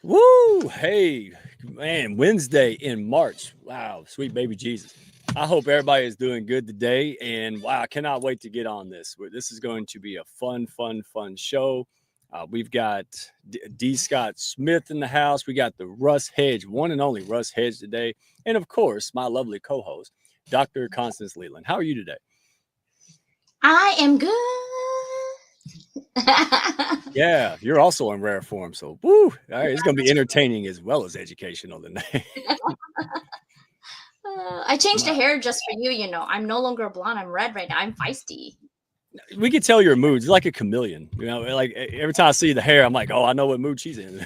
Woo! Hey, man, Wednesday in March. Wow, sweet baby Jesus. I hope everybody is doing good today. And wow, I cannot wait to get on this. This is going to be a fun show. We've got D. Scott Smith in the house. We got the Russ Hedge, one and only Russ Hedge today. And of course, my lovely co host, Dr. Constance Leland. How are you today? I am good. Yeah, you're also in rare form. So, woo! All right, it's going to be entertaining as well as educational today. I changed the hair just for you. You know, I'm no longer blonde. I'm red right now. I'm feisty. We can tell your moods. You're like a chameleon. You know, like every time I see the hair, I'm like, oh, I know what mood she's in.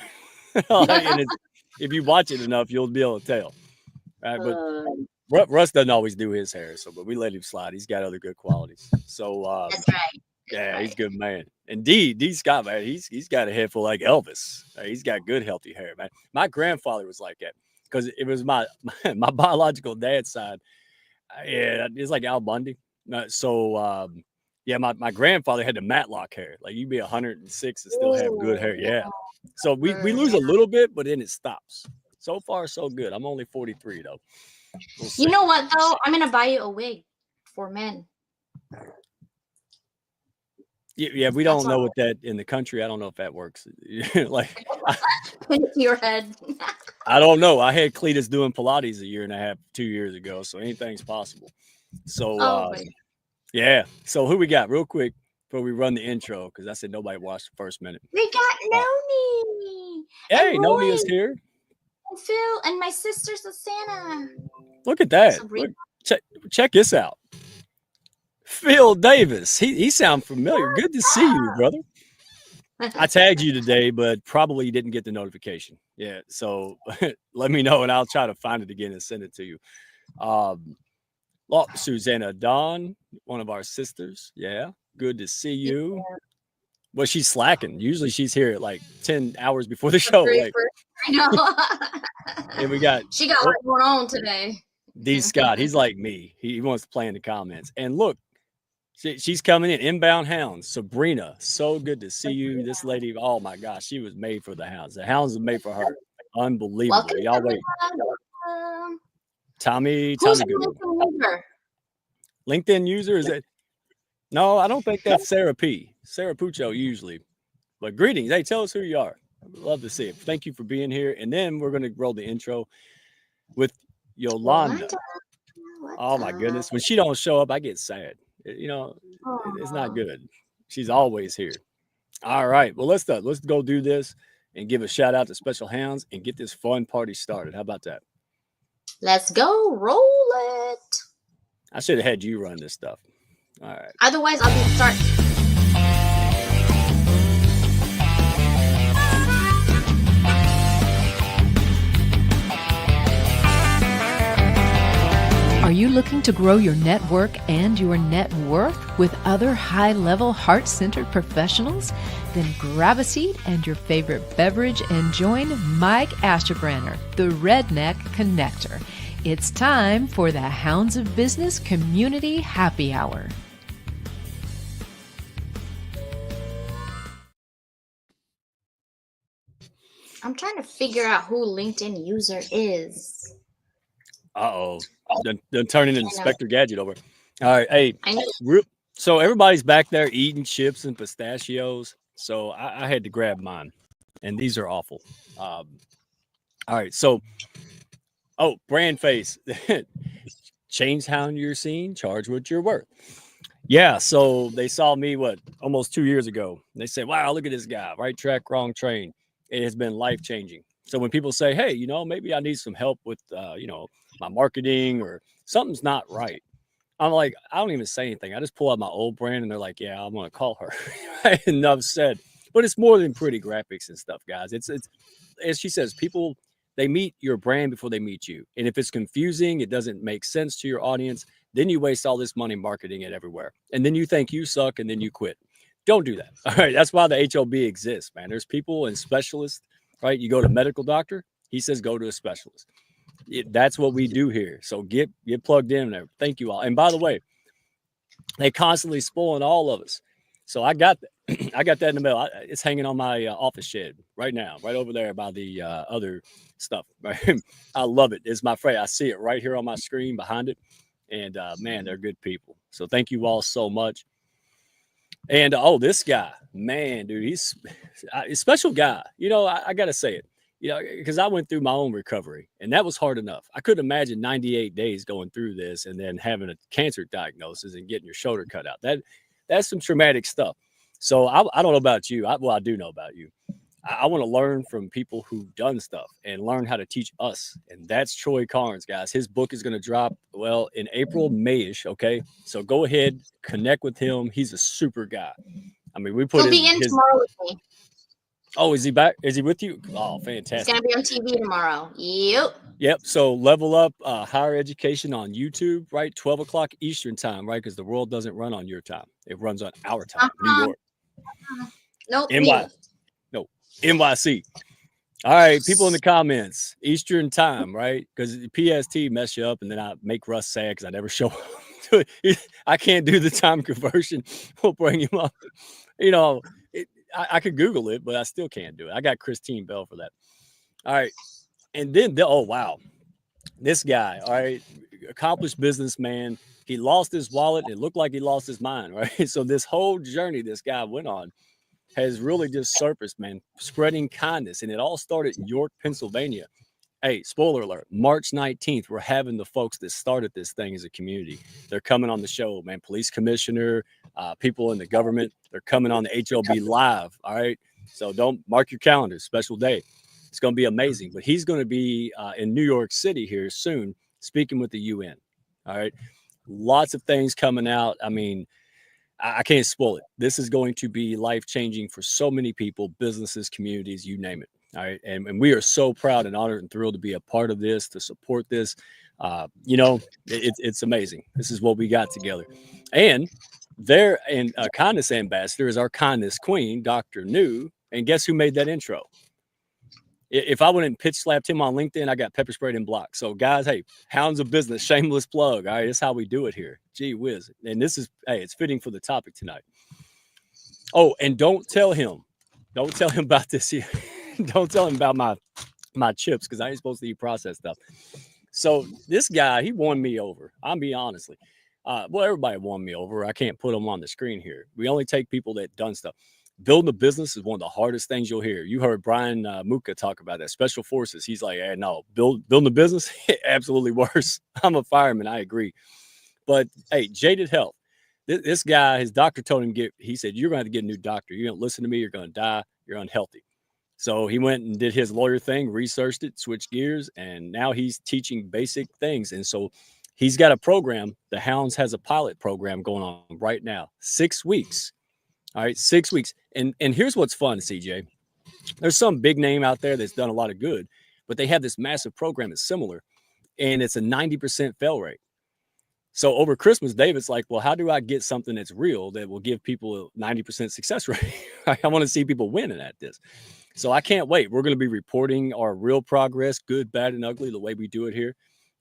And if you watch it enough, you'll be able to tell. Right? But Russ doesn't always do his hair, but we let him slide. He's got other good qualities. So that's right. He's a good man. And D Scott, man, he's got a head full like Elvis. He's got good, healthy hair, man. My grandfather was like that because it was my biological dad's side. Yeah, it's like Al Bundy. My grandfather had the Matlock hair. Like you'd be 106 and still have good hair. Yeah. So we lose a little bit, but then it stops. So far, so good. I'm only 43 though. You know what though? I'm gonna buy you a wig for men. Yeah, we don't know what that in the country. I don't know if that works. Like put it to your head. I don't know. I had Cletus doing Pilates a year and a half, 2 years ago, so anything's possible. So yeah. So who we got real quick before we run the intro? Because I said nobody watched the first minute. We got Noni. Hey, Noni is here. And Phil and my sister's with Santa. Look at that. Check this out. Phil Davis. He sounds familiar. Good to see you, brother. I tagged you today, but probably you didn't get the notification. Yeah. So let me know and I'll try to find it again and send it to you. Susanna Dawn, one of our sisters. Yeah. Good to see you. Yeah. Well, she's slacking. Usually she's here at like 10 hours before the show. Like, I know. And she got a lot going on today. D. Scott, he's like me. He wants to play in the comments. And look, she's coming in. Inbound Hounds. Sabrina, so good to see you. This lady, oh my gosh, she was made for the Hounds. The Hounds was made for her. Unbelievable. Y'all wait. Tommy Goodwin. LinkedIn user, is it? No, I don't think that's Sarah P. Sarah Puccio usually. But greetings. Hey, tell us who you are. I'd love to see it. Thank you for being here. And then we're going to roll the intro with Yolanda. Oh my goodness. When she don't show up, I get sad. You know, it's not good. She's always here. All right. Well, let's go do this and give a shout out to Special Hounds and get this fun party started. How about that? Let's go. Roll it. I should have had you run this stuff. All right. Otherwise, I'll be starting. Are you looking to grow your network and your net worth with other high-level, heart-centered professionals? Then grab a seat and your favorite beverage and join Mike Asherbranner, the Redneck Connector. It's time for the Hounds of Business Community Happy Hour. I'm trying to figure out who LinkedIn user is. Uh-oh. They're turning Inspector Gadget over. All right. Hey, so everybody's back there eating chips and pistachios. So I had to grab mine. And these are awful. All right. So, brand face. Change how you're seen, charge what you're worth. Yeah. So they saw me, almost 2 years ago. They said, wow, look at this guy. Right track, wrong train. It has been life-changing. So when people say, hey, maybe I need some help with, my marketing or something's not right, I'm like, I don't even say anything. I just pull out my old brand and they're like, yeah, I'm going to call her. Enough said. But it's more than pretty graphics and stuff, guys. It's as she says, people, they meet your brand before they meet you. And if it's confusing, it doesn't make sense to your audience, then you waste all this money marketing it everywhere. And then you think you suck and then you quit. Don't do that. All right. That's why the HOB exists, man. There's people and specialists, right? You go to a medical doctor, he says, go to a specialist. That's what we do here. So get plugged in there. Thank you all. And by the way, they constantly spoiling all of us. So I got I got that in the mail. It's hanging on my office shed right now, right over there by the other stuff. Right? I love it. It's my friend. I see it right here on my screen behind it. And man, they're good people. So thank you all so much. And oh, this guy, man, dude, he's a special guy. You know, I got to say it. You know, because I went through my own recovery, and that was hard enough. I couldn't imagine 98 days going through this and then having a cancer diagnosis and getting your shoulder cut out. That's some traumatic stuff. So I don't know about you. I do know about you. I want to learn from people who've done stuff and learn how to teach us. And that's Troy Carnes, guys. His book is going to drop, well, in April, May-ish, okay? So go ahead, connect with him. He's a super guy. I mean, we put He'll be in tomorrow with me. Oh, is he back? Is he with you? Oh, fantastic. He's going to be on TV tomorrow. Yep. Yep. So Level Up Higher Education on YouTube, right? 12 o'clock Eastern time, right? Because the world doesn't run on your time. It runs on our time, New York. Nope. NYC. All right, people in the comments, Eastern time, right? Because the PST mess you up, and then I make Russ sad because I never show up to it. I can't do the time conversion. We'll bring him up. You know, I could Google it, but I still can't do it. I got Christine Bell for that. All right. And then, oh, wow. This guy, all right, accomplished businessman. He lost his wallet. It looked like he lost his mind, right? So this whole journey this guy went on has really just surfaced, man, spreading kindness. And it all started in York, Pennsylvania. Hey, spoiler alert, March 19th, we're having the folks that started this thing as a community. They're coming on the show, man. Police commissioner, people in the government, they're coming on the HOB live. All right. So don't mark your calendar, special day. It's going to be amazing. But he's going to be in New York City here soon, speaking with the UN. All right. Lots of things coming out. I mean, I can't spoil it. This is going to be life-changing for so many people, businesses, communities, you name it. All right. And we are so proud and honored and thrilled to be a part of this, to support this. You know, it's amazing. This is what we got together. And their kindness ambassador is our kindness queen, Dr. New. And guess who made that intro? If I wouldn't pitch slapped him on LinkedIn, I got pepper sprayed and blocked. So guys, hey, Hounds of Business, shameless plug. All right, that's how we do it here. Gee whiz. And this is, hey, it's fitting for the topic tonight. Oh, and don't tell him about this here. Don't tell him about my chips, because I ain't supposed to eat processed stuff. So this guy, he won me over. I'm being honestly. Well, everybody won me over. I can't put them on the screen here. We only take people that done stuff. Building a business is one of the hardest things you'll hear. You heard Brian Muka talk about that. Special forces. He's like, hey, no, building a business, absolutely worse. I'm a fireman. I agree. But hey, Jaded Health. This guy, his doctor told him, he said, you're going to have to get a new doctor. You don't listen to me. You're going to die. You're unhealthy. So he went and did his lawyer thing, researched it, switched gears, and now he's teaching basic things. And so he's got a program. The Hounds has a pilot program going on right now. 6 weeks. All right, 6 weeks. And here's what's fun, CJ. There's some big name out there that's done a lot of good, but they have this massive program that's similar, and it's a 90% fail rate. So over Christmas, David's like, well, how do I get something that's real that will give people a 90% success rate? I want to see people winning at this. So I can't wait. We're going to be reporting our real progress, good, bad, and ugly, the way we do it here.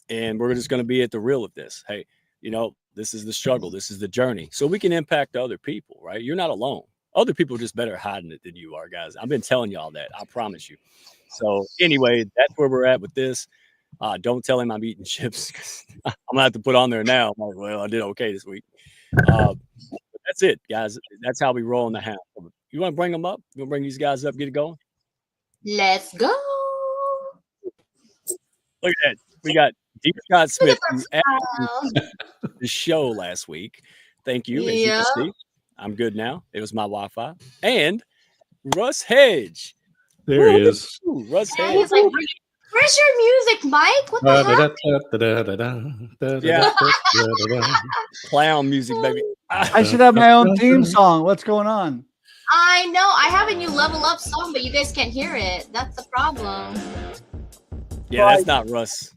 And we're just going to be at the real of this. Hey, you know, this is the struggle. This is the journey. So we can impact other people, right? You're not alone. Other people are just better hiding it than you are, guys. I've been telling y'all that. I promise you. So anyway, that's where we're at with this. Don't tell him I'm eating chips. I'm going to have to put on there now. I'm like, well, I did okay this week. That's it, guys. That's how we roll in the house. You want to bring them up? You want to bring these guys up, get it going? Let's go. Look at that. We got D. Scott Smith, who added the show last week. Thank you. As you can see, I'm good now. It was my Wi-Fi. And Russ Hedge. There he is. Ooh, Russ Hedge. He's like, where's your music, Mike? What the heck? Yeah. Clown music, baby. I should have my own theme song. What's going on? I know. I have a new Level Up song, but you guys can't hear it. That's the problem. Yeah, that's not Russ.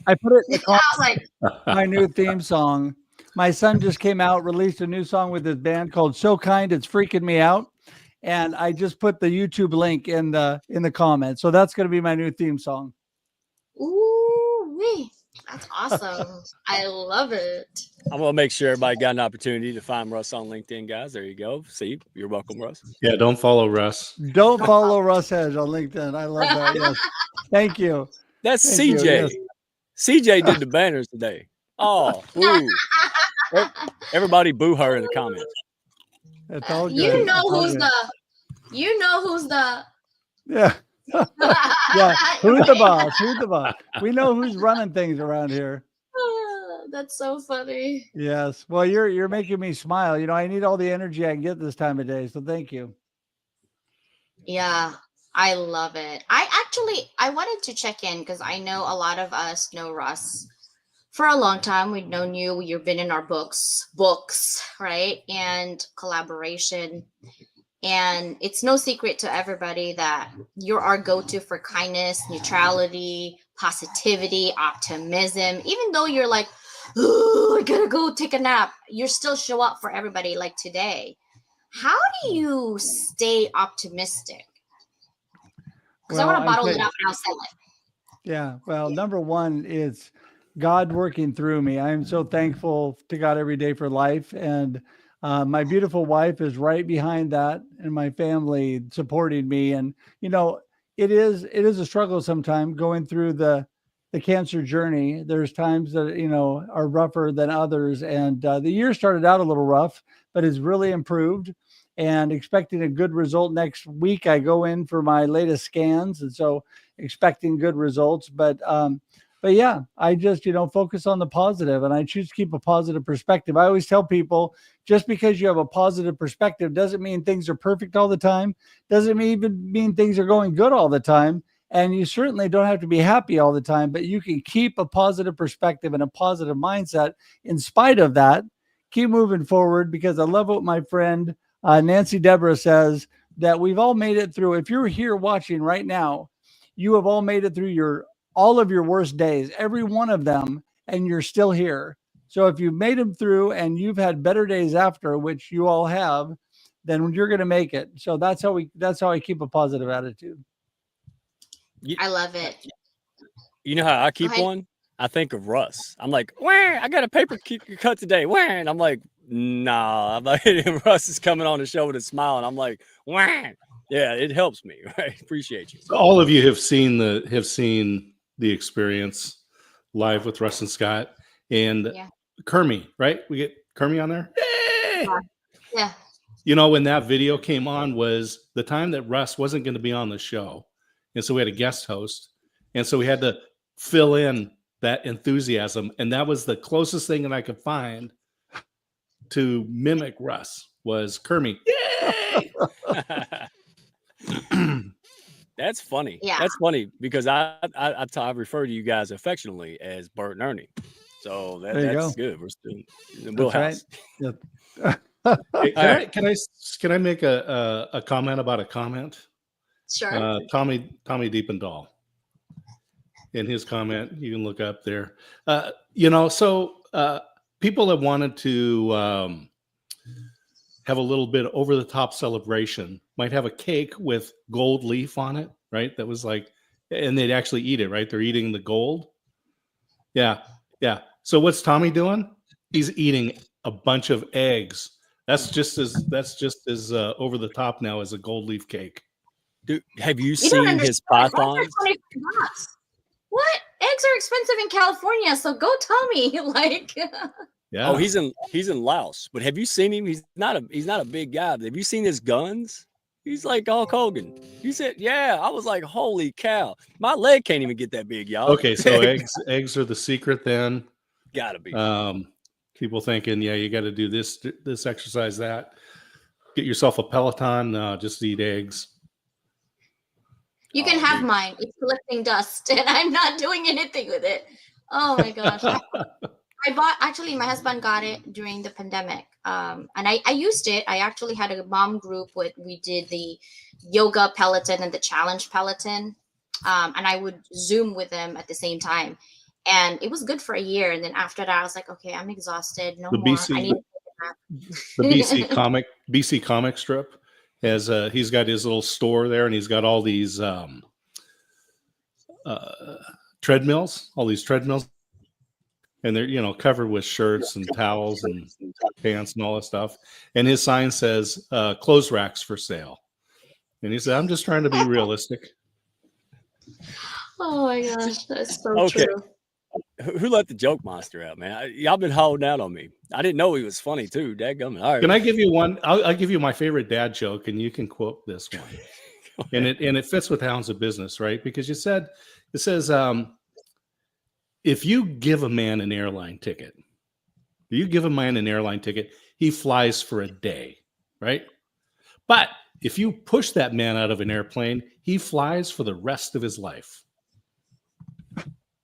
I put it in the I was like, my new theme song. My son just came out, released a new song with his band called So Kind It's Freaking Me Out. And I just put the YouTube link in the comments. So that's going to be my new theme song. ooh wee. That's awesome. I love it. I'm gonna make sure everybody got an opportunity to find Russ on LinkedIn, guys. There you go. See, you're welcome, Russ. Yeah, don't follow Russ. Don't follow Russ Hedge on LinkedIn. I love that. Yes. Thank you. That's Thank CJ. you, yes. CJ did the banners today. Oh, boo. Everybody boo her in the comments. It's all good. You know It's all who's good. the Yeah. Yeah. Who's the boss? Who's the boss? We know who's running things around here. That's so funny. Yes. Well, you're making me smile. You know, I need all the energy I can get this time of day. So thank you. Yeah, I love it. I wanted to check in because I know a lot of us know Russ for a long time. We've known you. You've been in our books, right? And collaboration. And it's no secret to everybody that you're our go-to for kindness, neutrality, positivity, optimism. Even though you're like, oh, I gotta go take a nap, you still show up for everybody like today. How do you stay optimistic? Because I want to bottle it up and I'll sell it. Yeah. Well, number one is God working through me. I am so thankful to God every day for life. And my beautiful wife is right behind that, and my family supporting me. And, you know, it is a struggle sometimes going through the cancer journey. There's times that, you know, are rougher than others. And the year started out a little rough, but it's really improved, and expecting a good result. Next week, I go in for my latest scans. And so expecting good results. But yeah, I just, you know, focus on the positive, and I choose to keep a positive perspective. I always tell people, just because you have a positive perspective doesn't mean things are perfect all the time. Doesn't even mean things are going good all the time. And you certainly don't have to be happy all the time, but you can keep a positive perspective and a positive mindset in spite of that. Keep moving forward, because I love what my friend Nancy Deborah says, that we've all made it through. If you're here watching right now, you have all made it through all of your worst days, every one of them, and you're still here. So if you've made them through and you've had better days after, which you all have, then you're going to make it. So that's how I keep a positive attitude. I love it. You know how I keep one? I think of Russ. I'm like, where? I got a paper cut today. Where? And I'm like, nah. I'm like, Russ is coming on the show with a smile, and I'm like, where? Yeah, it helps me. Right? Appreciate you. So all of you have seen the experience live with Russ and Scott and Kermie, right? We get Kermie on there. Yeah. You know, when that video came on was the time that Russ wasn't going to be on the show. And so we had a guest host. And so we had to fill in that enthusiasm. And that was the closest thing that I could find to mimic Russ was Kermie. Yay! That's funny. Yeah. That's funny because I refer to you guys affectionately as Bert and Ernie. So that's good. We're still in the wheelhouse. Right. Hey, can I make a comment about a comment? Sure. Tommy Deependahl. In his comment, you can look up there. People that wanted to have a little bit over the top celebration might have a cake with gold leaf on it, right? That was like, and they'd actually eat it, right? They're eating the gold. Yeah. So what's Tommy doing? He's eating a bunch of eggs. That's just as over the top now as a gold leaf cake. Dude, have you seen his pythons? What? Eggs are expensive in California, so go Tommy. Like, yeah. Oh, he's in Laos. But have you seen him? He's not a big guy. But have you seen his guns? He's like Hulk Hogan. You said, yeah. I was like, holy cow. My leg can't even get that big, y'all. Okay, so eggs are the secret then. Gotta be. People thinking, yeah, you got to do this exercise, that. Get yourself a Peloton. Just eat eggs. You can have mine. It's collecting dust, and I'm not doing anything with it. Oh my gosh. My husband got it during the pandemic. And I used it. I actually had a mom group we did the yoga Peloton and the challenge Peloton. And I would Zoom with them at the same time. And it was good for a year. And then after that, I was like, okay, I'm exhausted. No more. I need the BC comic strip. He's got his little store there, and he's got all these treadmills, and they're, you know, covered with shirts and towels and pants and all that stuff. And his sign says, clothes racks for sale. And he said, I'm just trying to be realistic. Oh my gosh, that's so Okay. true. Who let the joke monster out, man? Y'all been holding out on me. I didn't know he was funny too. Dadgummit. All right. Can I give you one? I'll give you my favorite dad joke, and you can quote this one. And it fits with Hounds of Business, right? Because it says, if you give a man an airline ticket, he flies for a day, right? But if you push that man out of an airplane, he flies for the rest of his life.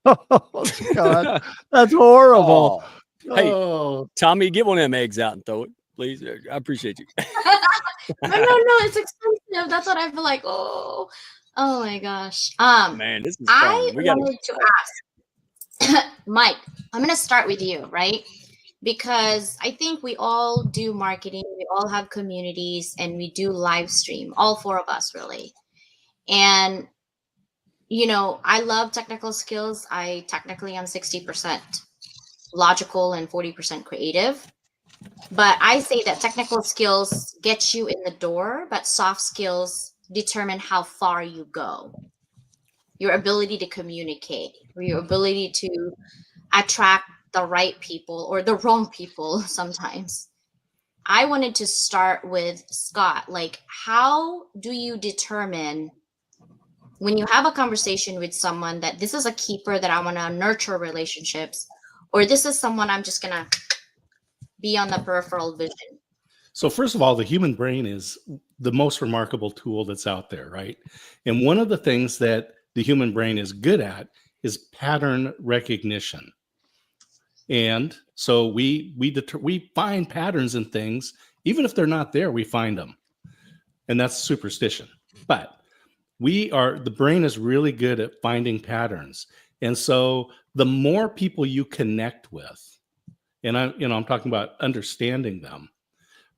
Oh God, that's horrible. Oh. Hey, Oh. Tommy, get one of them eggs out and throw it, please. I appreciate you. No, it's expensive. That's what I feel like. Oh my gosh. Man, this is I fun. We wanted to ask Mike, I'm gonna start with you, right? Because I think we all do marketing, we all have communities, and we do live stream, all four of us really. And you know, I love technical skills. I technically am 60% logical and 40% creative. But I say that technical skills get you in the door, but soft skills determine how far you go. Your ability to communicate, or your ability to attract the right people or the wrong people sometimes. I wanted to start with Scott. Like, how do you determine when you have a conversation with someone that this is a keeper that I want to nurture relationships, or this is someone I'm just going to be on the peripheral vision? So first of all, the human brain is the most remarkable tool that's out there, right? And one of the things that the human brain is good at is pattern recognition. And so we find patterns in things, even if they're not there, we find them. And that's superstition. But the brain is really good at finding patterns. And so the more people you connect with, and I'm talking about understanding them,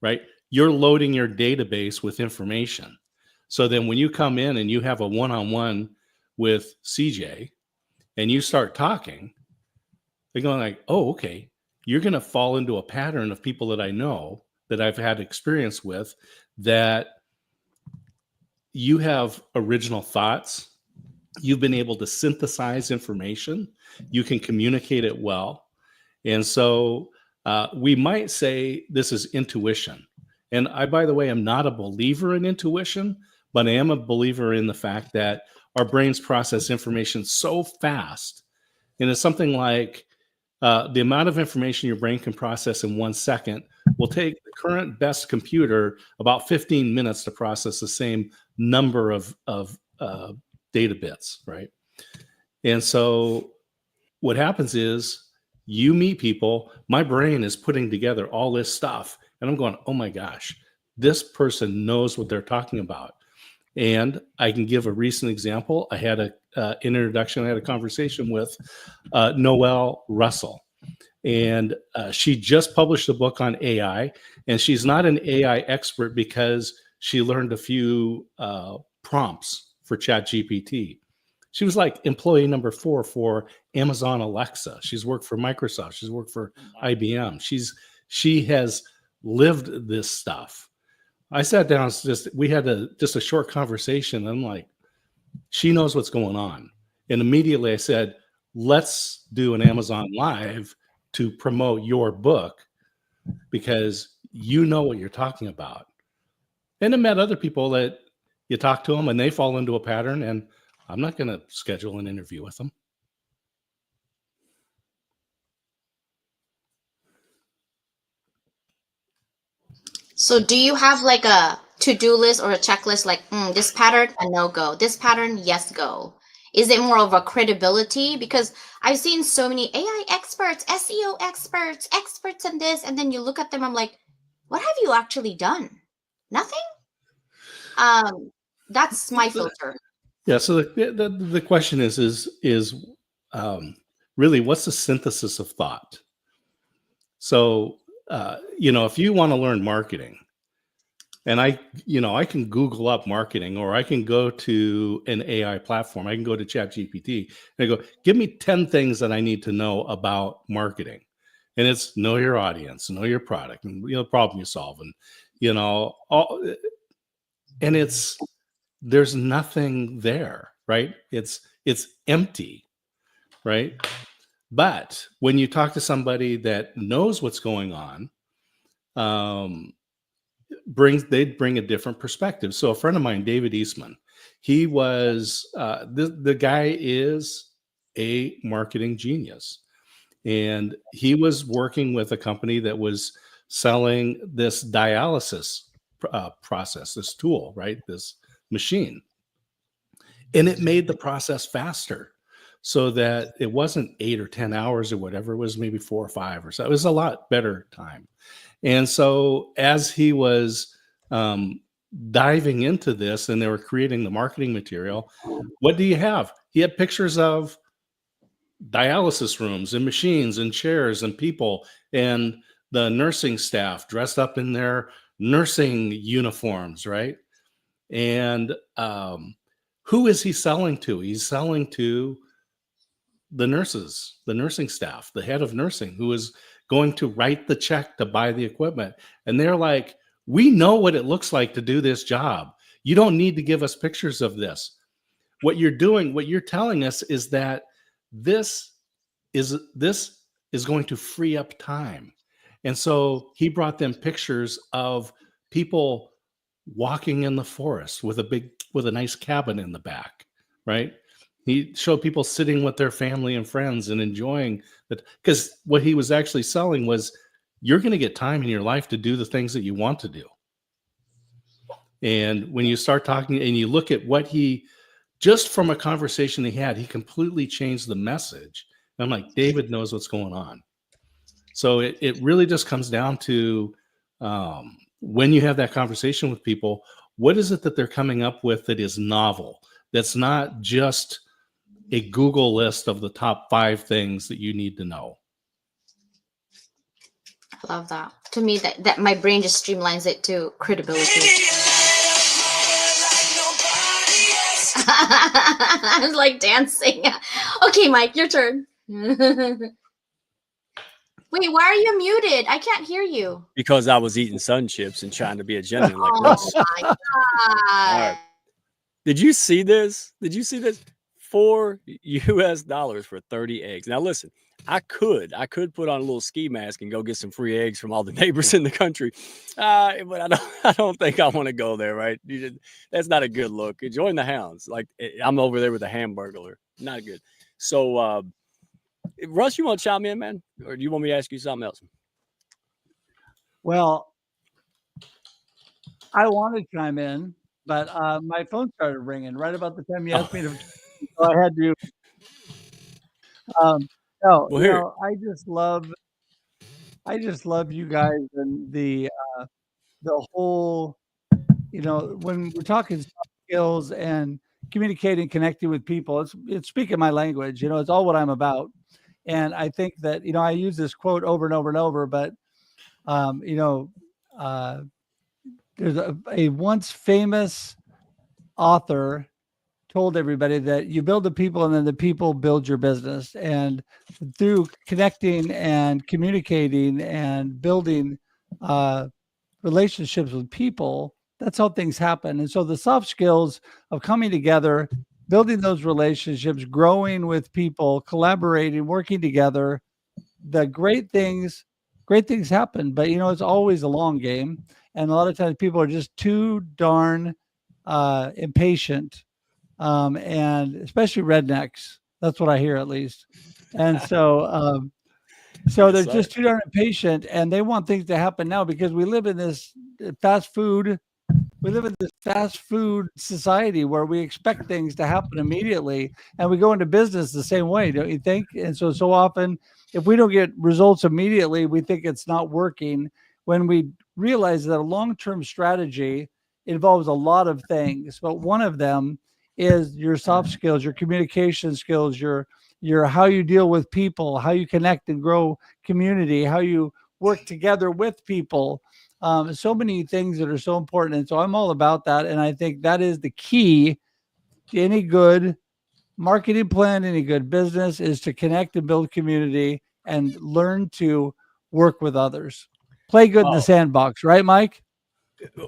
right? You're loading your database with information. So then when you come in and you have a one-on-one with CJ and you start talking, they're going like, oh, okay, you're going to fall into a pattern of people that I know, that I've had experience with, that you have original thoughts. You've been able to synthesize information. You can communicate it well. And so we might say this is intuition. And I, by the way, am not a believer in intuition, but I am a believer in the fact that our brains process information so fast. And it's something like the amount of information your brain can process in 1 second will take the current best computer about 15 minutes to process the same number of data bits, right? And so what happens is you meet people, my brain is putting together all this stuff, and I'm going, oh my gosh, this person knows what they're talking about. And I can give a recent example. I had an introduction, I had a conversation with Noelle Russell. And she just published a book on AI, and she's not an AI expert because she learned a few prompts for ChatGPT. She was like employee number 4 for Amazon Alexa. She's worked for Microsoft. She's worked for IBM. She has lived this stuff. I sat down, we had just a short conversation. I'm like, she knows what's going on. And immediately I said, let's do an Amazon Live to promote your book because you know what you're talking about. And I met other people that you talk to them and they fall into a pattern, and I'm not going to schedule an interview with them. So do you have like a to-do list or a checklist, like this pattern, a no-go, this pattern, yes, go? Is it more of a credibility? Because I've seen so many AI experts, SEO experts, experts in this, and then you look at them, I'm like, what have you actually done? Nothing? That's my filter. Yeah. So the question is really, what's the synthesis of thought? So, if you want to learn marketing, and I can Google up marketing, or I can go to an AI platform. I can go to ChatGPT and I go, give me 10 things that I need to know about marketing. And it's know your audience, know your product, and the problem you solve, and and there's nothing there, right? It's empty, right? But when you talk to somebody that knows what's going on, they'd bring a different perspective. So a friend of mine, David Eastman, he was the guy is a marketing genius, and he was working with a company that was selling this dialysis process, this tool, right? This machine, and it made the process faster, so that it wasn't 8 or 10 hours or whatever. It was maybe 4 or 5 or so. It was a lot better time. And so as he was diving into this, and they were creating the marketing material, what do you have? He had pictures of dialysis rooms and machines and chairs and people, and the nursing staff dressed up in their nursing uniforms, right? And who is he selling to? He's selling to the nurses, the nursing staff, the head of nursing, who is going to write the check to buy the equipment. And they're like, we know what it looks like to do this job. You don't need to give us pictures of this. What you're doing, what you're telling us is that this is going to free up time. And so he brought them pictures of people walking in the forest with a nice cabin in the back, right? He showed people sitting with their family and friends and enjoying that, because what he was actually selling was, you're going to get time in your life to do the things that you want to do. And when you start talking and you look at what just from a conversation he had, he completely changed the message. And I'm like, David knows what's going on. So it really just comes down to when you have that conversation with people, what is it that they're coming up with that is novel? That's not just a Google list of the top 5 things that you need to know. I love that. To me, that my brain just streamlines it to credibility. I was like dancing. Okay, Mike, your turn. Wait, why are you muted? I can't hear you. Because I was eating sun chips and trying to be a gentleman like Oh Russ. my god! All right. Did you see this? $4 US for 30 eggs. Now listen, I could put on a little ski mask and go get some free eggs from all the neighbors in the country, but I don't think I want to go there. Right? That's not a good look. Join the Hounds. Like, I'm over there with a hamburger. Not good. So, Russ, you want to chime in, man, or do you want me to ask you something else? Well, I want to chime in, but my phone started ringing right about the time you asked me to. So I had to. I just love you guys and the whole. When we're talking soft skills and communicating, connecting with people, it's speaking my language. It's all what I'm about. And I think that, I use this quote over and over and over, but there's a once famous author told everybody that you build the people and then the people build your business. And through connecting and communicating and building relationships with people, that's how things happen. And so the soft skills of coming together, building those relationships, growing with people, collaborating, working together, the great things happen. But, it's always a long game. And a lot of times people are just too darn impatient. And especially rednecks. That's what I hear, at least. And so they're just too darn impatient, and they want things to happen now, because we live in this fast food society where we expect things to happen immediately, and we go into business the same way, don't you think? And so often, if we don't get results immediately, we think it's not working, when we realize that a long-term strategy involves a lot of things, but one of them is your soft skills, your communication skills, your how you deal with people, how you connect and grow community, how you work together with people. So many things that are so important. And so I'm all about that. And I think that is the key to any good marketing plan, any good business, is to connect and build community and learn to work with others. Play good in the sandbox, right, Mike?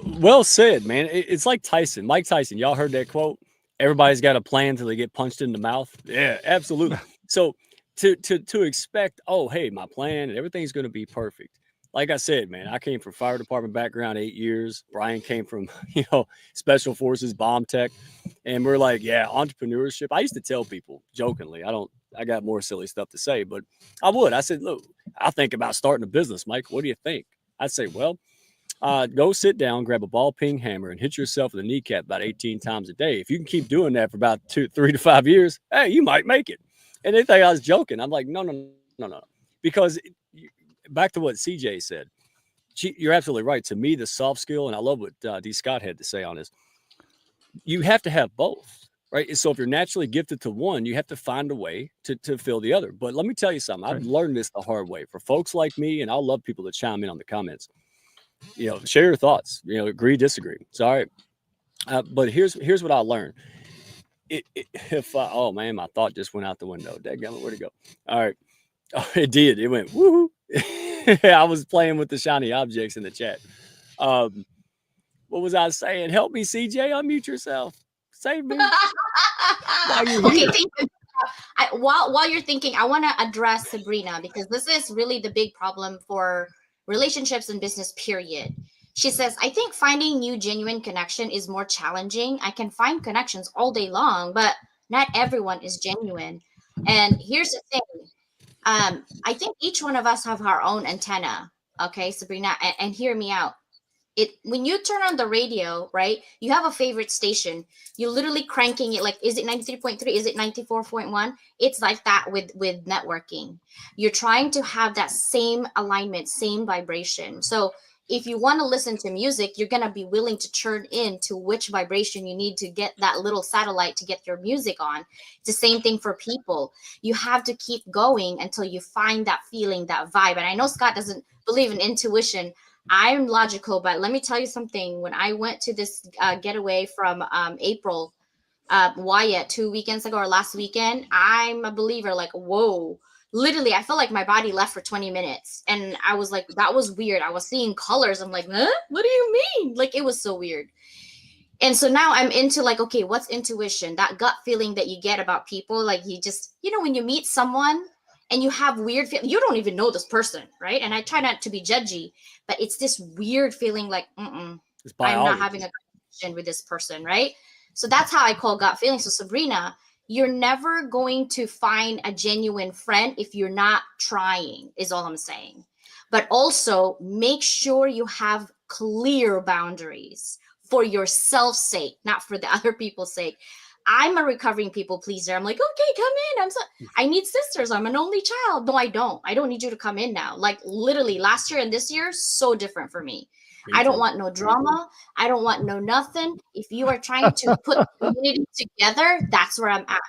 Well said, man. It's like Tyson, Mike Tyson. Y'all heard that quote? Everybody's got a plan till they get punched in the mouth. Yeah, absolutely. So to expect, oh, hey, my plan and everything's going to be perfect. Like I said, man, I came from fire department background, 8 years. Brian came from, special forces, bomb tech. And we're like, yeah, entrepreneurship. I used to tell people jokingly, I got more silly stuff to say, but I said, look, I think about starting a business, Mike. What do you think? I'd say, well, go sit down, grab a ball peen hammer, and hit yourself in the kneecap about 18 times a day. If you can keep doing that for about 3 to 5 years, hey, you might make it. And they think I was joking. I'm like, no. Because back to what CJ said, you're absolutely right. To me, the soft skill, and I love what D. Scott had to say on this, you have to have both, right? So if you're naturally gifted to one, you have to find a way to fill the other. But let me tell you something. I've learned this the hard way. For folks like me, and I'll love people to chime in on the comments, share your thoughts, agree, disagree. It's all right. But here's what I learned. Oh man, my thought just went out the window. Dadgummit, where'd it go? All right. Oh, it did. It went woohoo. I was playing with the shiny objects in the chat. What was I saying? Help me, CJ. Unmute yourself. Save me. Okay, while you're thinking, I want to address Sabrina, because this is really the big problem for relationships and business, period. She says, I think finding new genuine connection is more challenging. I can find connections all day long, but not everyone is genuine. And here's the thing. I think each one of us have our own antenna. Okay, Sabrina, and hear me out. When you turn on the radio, right, you have a favorite station. You're literally cranking it, like, is it 93.3? Is it 94.1? It's like that with networking. You're trying to have that same alignment, same vibration. So if you want to listen to music, you're going to be willing to turn into which vibration you need to get that little satellite to get your music on. It's the same thing for people. You have to keep going until you find that feeling, that vibe. And I know Scott doesn't believe in intuition. I'm logical, but let me tell you something. When I went to this getaway from April, Wyatt, 2 weekends ago or last weekend, I'm a believer. Like, whoa. Literally, I felt like my body left for 20 minutes. And I was like, that was weird. I was seeing colors. I'm like, huh? What do you mean? Like, it was so weird. And so now I'm into like, okay, what's intuition? That gut feeling that you get about people. Like, you just, when you meet someone and you have weird feeling, you don't even know this person, right? And I try not to be judgy, but it's this weird feeling like, I'm not having a connection with this person, right? So that's how I call gut feeling. So Sabrina, you're never going to find a genuine friend if you're not trying, is all I'm saying. But also make sure you have clear boundaries for yourself's sake, not for the other people's sake. I'm a recovering people pleaser. I'm like, okay, come in. I need sisters. I'm an only child. No, I don't. I don't need you to come in now. Like, literally last year and this year, so different for me. I don't want no drama. I don't want no nothing. If you are trying to put community together, that's where I'm at.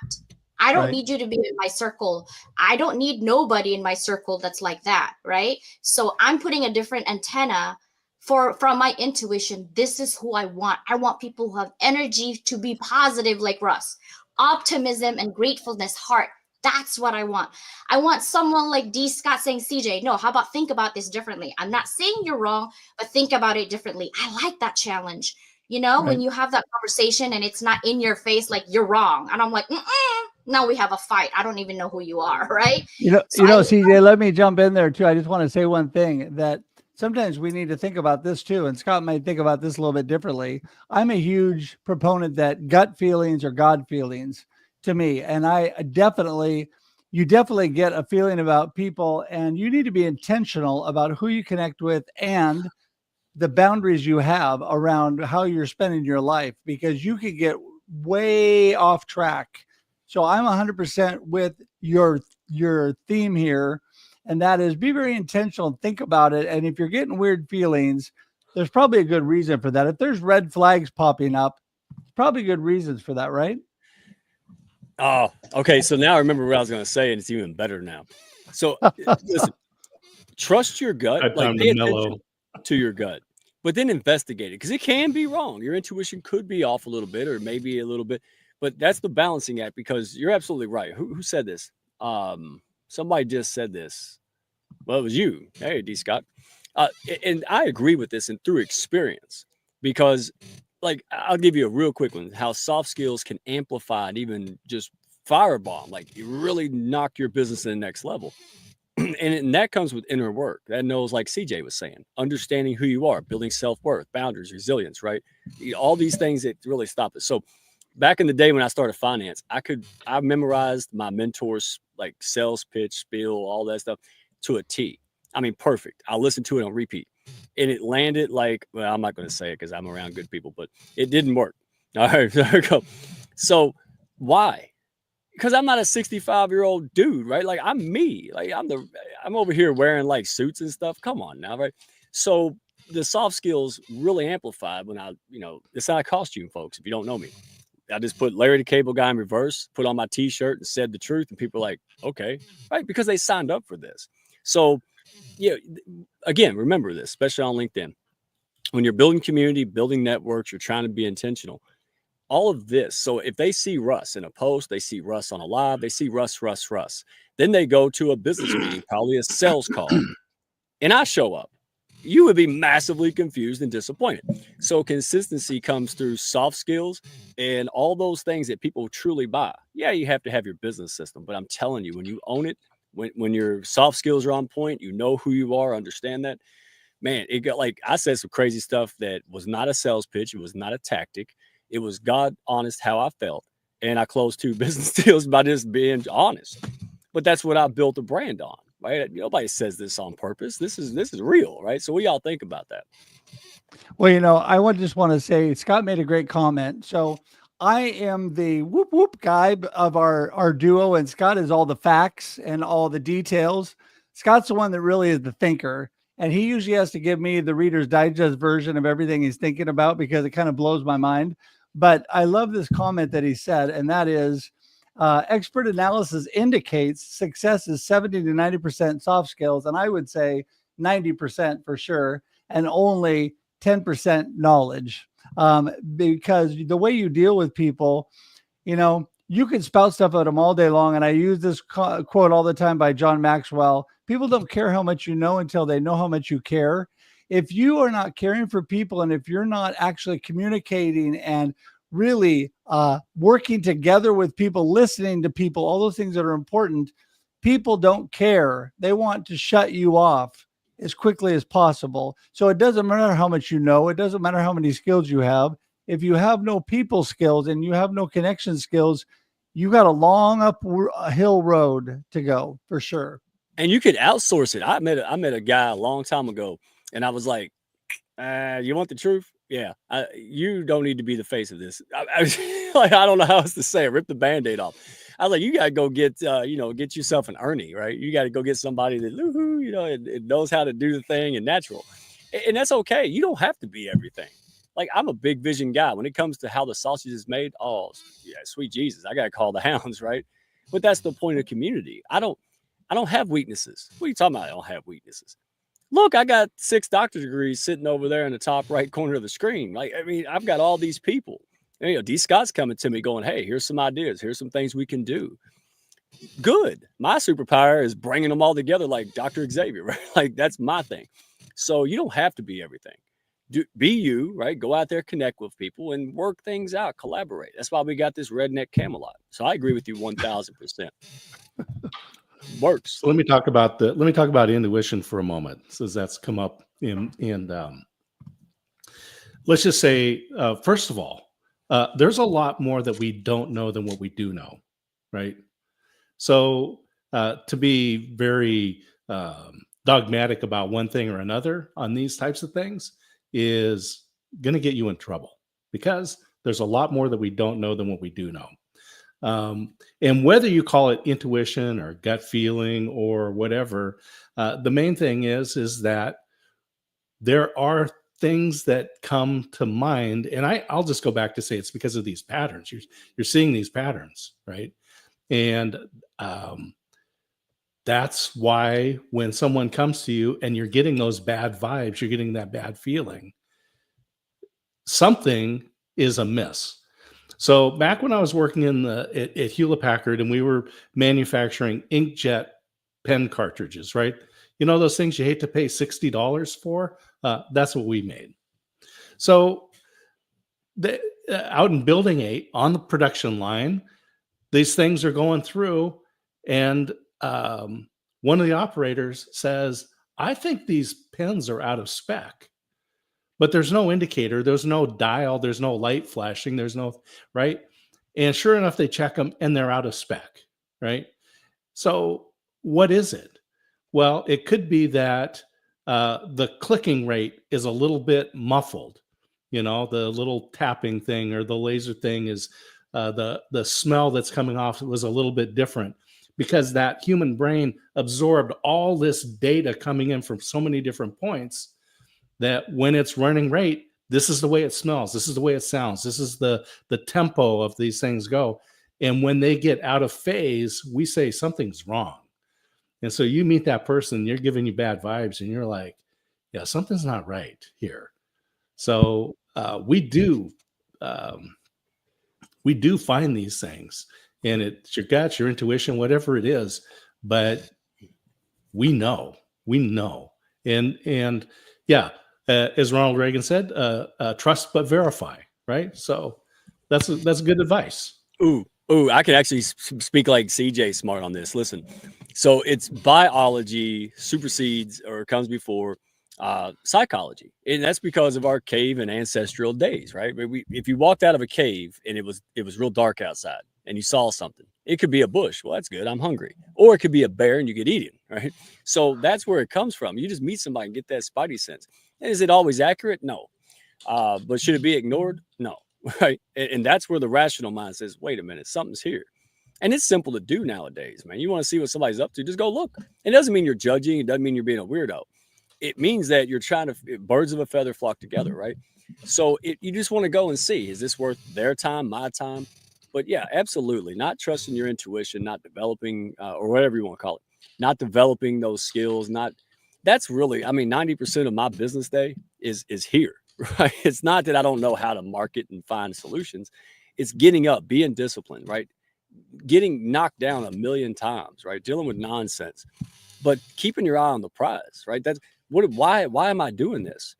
I don't need you to be in my circle. I don't need nobody in my circle that's like that, right? So I'm putting a different antenna from my intuition. This is who I want. I want people who have energy to be positive like Russ. Optimism and gratefulness, heart. That's what I want. I want someone like D. Scott saying, CJ, no, how about think about this differently? I'm not saying you're wrong, but think about it differently. I like that challenge. When you have that conversation and it's not in your face, like you're wrong. And I'm like, now we have a fight. I don't even know who you are, right? CJ, let me jump in there too. I just want to say one thing, that sometimes we need to think about this too. And Scott might think about this a little bit differently. I'm a huge proponent that gut feelings are God feelings to me. And you definitely get a feeling about people, and you need to be intentional about who you connect with and the boundaries you have around how you're spending your life, because you could get way off track. So I'm 100% with your theme here. And that is, be very intentional and think about it. And if you're getting weird feelings, there's probably a good reason for that. If there's red flags popping up, probably good reasons for that, right? Oh, okay. So now I remember what I was going to say, and it's even better now. So listen, trust your gut. Like, pay attention to your gut. but then investigate it, because it can be wrong. Your intuition could be off a little bit, or maybe a little bit, but that's the balancing act, because you're absolutely right. Who said this? Somebody just said this. Well, it was you. Hey, D. Scott. And I agree with this, and through experience, because like, I'll give you a real quick one, how soft skills can amplify and even just firebomb, like you really knock your business to the next level. And that comes with inner work. That knows, like CJ was saying, understanding who you are, building self-worth, boundaries, resilience, right? All these things that really stop it. So back in the day when I started finance, I memorized my mentor's like sales pitch, spiel, all that stuff to a T. I mean, perfect. I listened to it on repeat, and it landed like, well, I'm not going to say it because I'm around good people, but it didn't work. All right, there we go. So why? Because I'm not a 65-year-old dude, right? Like, I'm me. Like, I'm over here wearing like suits and stuff. Come on now, right? So the soft skills really amplified when it's not a costume, folks, if you don't know me. I just put Larry the Cable Guy in reverse, put on my t-shirt and said the truth, and people are like, okay, right? Because they signed up for this. So yeah, again, remember this, especially on LinkedIn. When you're building community, building networks, you're trying to be intentional. All of this. So if they see Russ in a post, they see Russ on a live, they see Russ. Then they go to a business meeting, probably a sales call, and I show up. You would be massively confused and disappointed. So consistency comes through soft skills and all those things that people truly buy. Yeah, you have to have your business system, but I'm telling you, when you own it, when your soft skills are on point, you know who you are, understand that, man, it got, like, I said some crazy stuff that was not a sales pitch. It was not a tactic. It was God honest how I felt. And I closed 2 business deals by just being honest. But that's what I built a brand on, right? Nobody says this on purpose. This is real, right? So what y'all think about that? Well, I just want to say Scott made a great comment. So I am the whoop whoop guy of our duo, and Scott is all the facts and all the details. Scott's the one that really is the thinker, and he usually has to give me the Reader's Digest version of everything he's thinking about because it kind of blows my mind. But I love this comment that he said, and that is, expert analysis indicates success is 70 to 90% soft skills, and I would say 90% for sure, and only 10% knowledge. Because the way you deal with people, you can spout stuff at them all day long. And I use this quote all the time by John Maxwell. People don't care how much you know until they know how much you care. If you are not caring for people, and if you're not actually communicating and really working together with people, listening to people, all those things that are important, people don't care. They want to shut you off as quickly as possible. So it doesn't matter how much you know. It doesn't matter how many skills you have. If you have no people skills and you have no connection skills, you got a long uphill road to go for sure. And you could outsource it. I met a guy a long time ago, and I was like, you want the truth? Yeah. You don't need to be the face of this. I don't know how else to say it. Rip the Band-Aid off. I was like, you got to go get yourself an Ernie, right? You got to go get somebody that, it knows how to do the thing and natural. And that's okay. You don't have to be everything. Like, I'm a big vision guy. When it comes to how the sausage is made, oh, yeah, sweet Jesus, I got to call the Hounds, right? But that's the point of community. I don't have weaknesses. What are you talking about? I don't have weaknesses. Look, I got 6 doctorate degrees sitting over there in the top right corner of the screen. Like, I mean, I've got all these people. And, D. Scott's coming to me going, hey, here's some ideas. Here's some things we can do. Good. My superpower is bringing them all together like Dr. Xavier, right? Like, that's my thing. So you don't have to be everything. Be you, right? Go out there, connect with people, and work things out, collaborate. That's why we got this redneck Camelot. So I agree with you 1,000%. Works. So let me talk about intuition for a moment, since that's come up let's just say, first of all, there's a lot more that we don't know than what we do know, right? So to be very dogmatic about one thing or another on these types of things is going to get you in trouble, because there's a lot more that we don't know than what we do know. And whether you call it intuition or gut feeling or whatever, the main thing is that there are things that come to mind. And I'll just go back to say it's because of these patterns. You're seeing these patterns, right? And that's why when someone comes to you and you're getting those bad vibes, you're getting that bad feeling, something is amiss. So back when I was working at Hewlett Packard, and we were manufacturing inkjet pen cartridges, right? You know those things you hate to pay $60 for? That's what we made. So out in Building 8 on the production line, these things are going through, and one of the operators says, "I think these pens are out of spec." But there's no indicator, there's no dial, there's no light flashing, there's no, right? And sure enough, they check them and they're out of spec, right? So what is it? Well, it could be that the clicking rate is a little bit muffled. You know, the little tapping thing or the laser thing is the smell that's coming off was a little bit different, because that human brain absorbed all this data coming in from so many different points, that when it's running rate, this is the way it smells, this is the way it sounds, this is the tempo of these things go. And when they get out of phase, we say something's wrong. And so you meet that person, you're giving you bad vibes, and you're like, yeah, something's not right here. So we do find these things, and it's your gut, your intuition, whatever it is, but we know, and yeah. As Ronald Reagan said, trust but verify, right? So that's good advice. Ooh, I can actually speak like CJ Smart on this. Listen, so it's biology supersedes or comes before psychology, and that's because of our cave and ancestral days, right? If you walked out of a cave and it was real dark outside and you saw something, it could be a bush. Well, that's good, I'm hungry. Or it could be a bear and you get eaten, right? So that's where it comes from. You just meet somebody and get that spidey sense. Is it always accurate? No. But should it be ignored? No. Right. And that's where the rational mind says, wait a minute, something's here. And it's simple to do nowadays, man. You want to see what somebody's up to, just go look. It doesn't mean you're judging. It doesn't mean you're being a weirdo. It means that you're trying to, birds of a feather flock together, right? So you just want to go and see, is this worth their time, my time? But yeah, absolutely. Not trusting your intuition, not developing, or whatever you want to call it, not developing those skills, that's really, 90% of my business day is here, right? It's not that I don't know how to market and find solutions. It's getting up, being disciplined, right? Getting knocked down a million times, right? Dealing with nonsense, but keeping your eye on the prize, right? That's why am I doing this?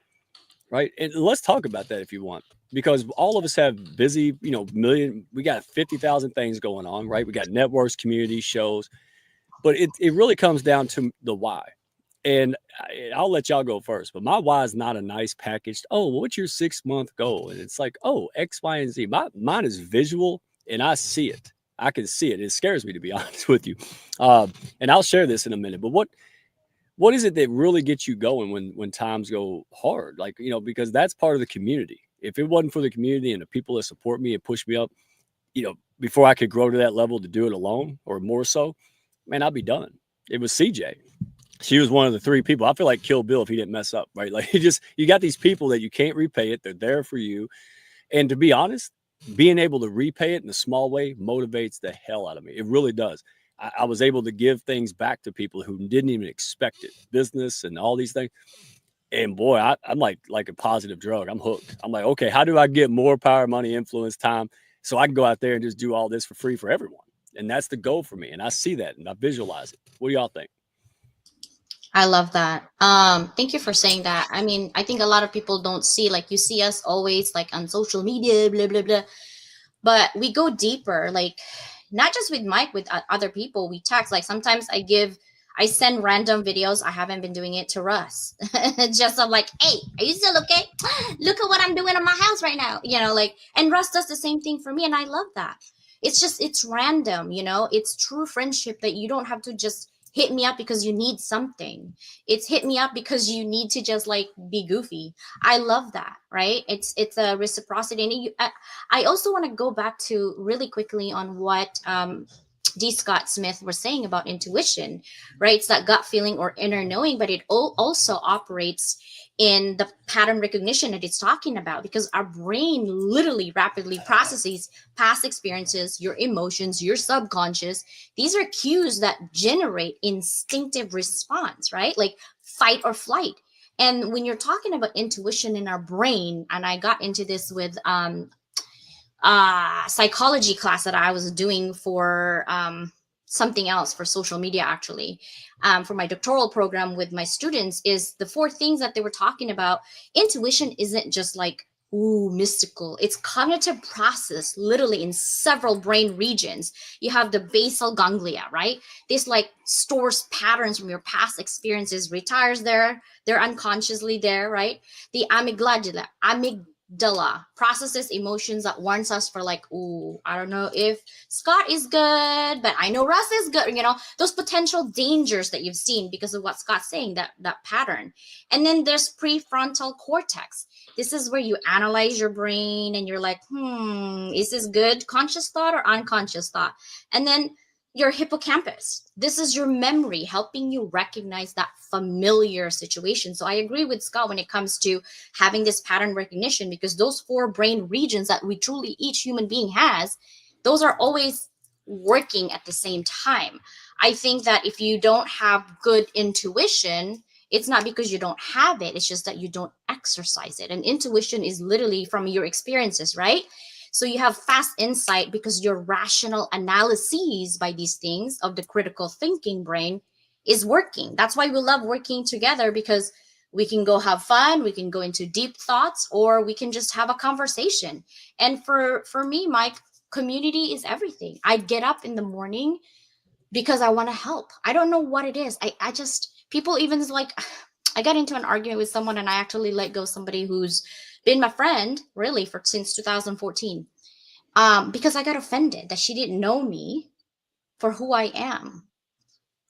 Right. And let's talk about that if you want, because all of us have busy, we got 50,000 things going on, right? We got networks, communities, shows, but it really comes down to the why. And I'll let y'all go first, but my why is not a nice packaged, what's your 6-month goal? And it's like, X, Y, and Z. Mine is visual, and I see it. I can see it. It scares me, to be honest with you. And I'll share this in a minute, but what is it that really gets you going when times go hard? Like, because that's part of the community. If it wasn't for the community and the people that support me and push me up, before I could grow to that level to do it alone or more so, man, I'd be done. It was CJ. She was one of the 3 people. I feel like Kill Bill if he didn't mess up, right? Like you got these people that you can't repay it. They're there for you. And to be honest, being able to repay it in a small way motivates the hell out of me. It really does. I was able to give things back to people who didn't even expect it, business and all these things. And boy, I'm like a positive drug. I'm hooked. I'm like, okay, how do I get more power, money, influence, time, so I can go out there and just do all this for free for everyone? And that's the goal for me. And I see that and I visualize it. What do y'all think? I love that. Thank you for saying that. I think a lot of people don't see, like, you see us always like on social media, blah, blah, blah, but we go deeper, like not just with Mike, with other people. We text, like sometimes I send random videos. I haven't been doing it to Russ. Just I'm like, hey, are you still okay? Look at what I'm doing in my house right now. And Russ does the same thing for me. And I love that. It's random, it's true friendship, that you don't have to just hit me up because you need something. It's hit me up because you need to just like be goofy. I love that, right? It's a reciprocity. And I also want to go back to really quickly on what D. Scott Smith was saying about intuition, right? It's that gut feeling or inner knowing, but it also operates in the pattern recognition that it's talking about, because our brain literally rapidly processes past experiences, your emotions, your subconscious. These are cues that generate instinctive response, right? Like fight or flight. And when you're talking about intuition in our brain, and I got into this with psychology class that I was doing for something else, for social media actually, for my doctoral program with my students, is the 4 things that they were talking about. Intuition isn't just like, ooh, mystical. It's cognitive process, literally in several brain regions. You have the basal ganglia, right? This like stores patterns from your past experiences, retires there. They're unconsciously there, right? The amygdala processes emotions that warns us for like, ooh, I don't know if Scott is good, but I know Russ is good. You know, those potential dangers that you've seen because of what Scott's saying, that pattern. And then there's prefrontal cortex. This is where you analyze your brain and you're like, is this good conscious thought or unconscious thought? And then your hippocampus. This is your memory, helping you recognize that familiar situation. So I agree with Scott when it comes to having this pattern recognition, because those 4 brain regions that we truly, each human being has, those are always working at the same time. I think that if you don't have good intuition, it's not because you don't have it. It's just that you don't exercise it. And intuition is literally from your experiences, right? So you have fast insight because your rational analyses by these things of the critical thinking brain is working. That's why we love working together, because we can go have fun, we can go into deep thoughts, or we can just have a conversation. And for me, my community is everything. I get up in the morning because I want to help. I don't know what it is. I just, people even like, I got into an argument with someone and I actually let go somebody who's been my friend really since 2014, because I got offended that she didn't know me for who I am.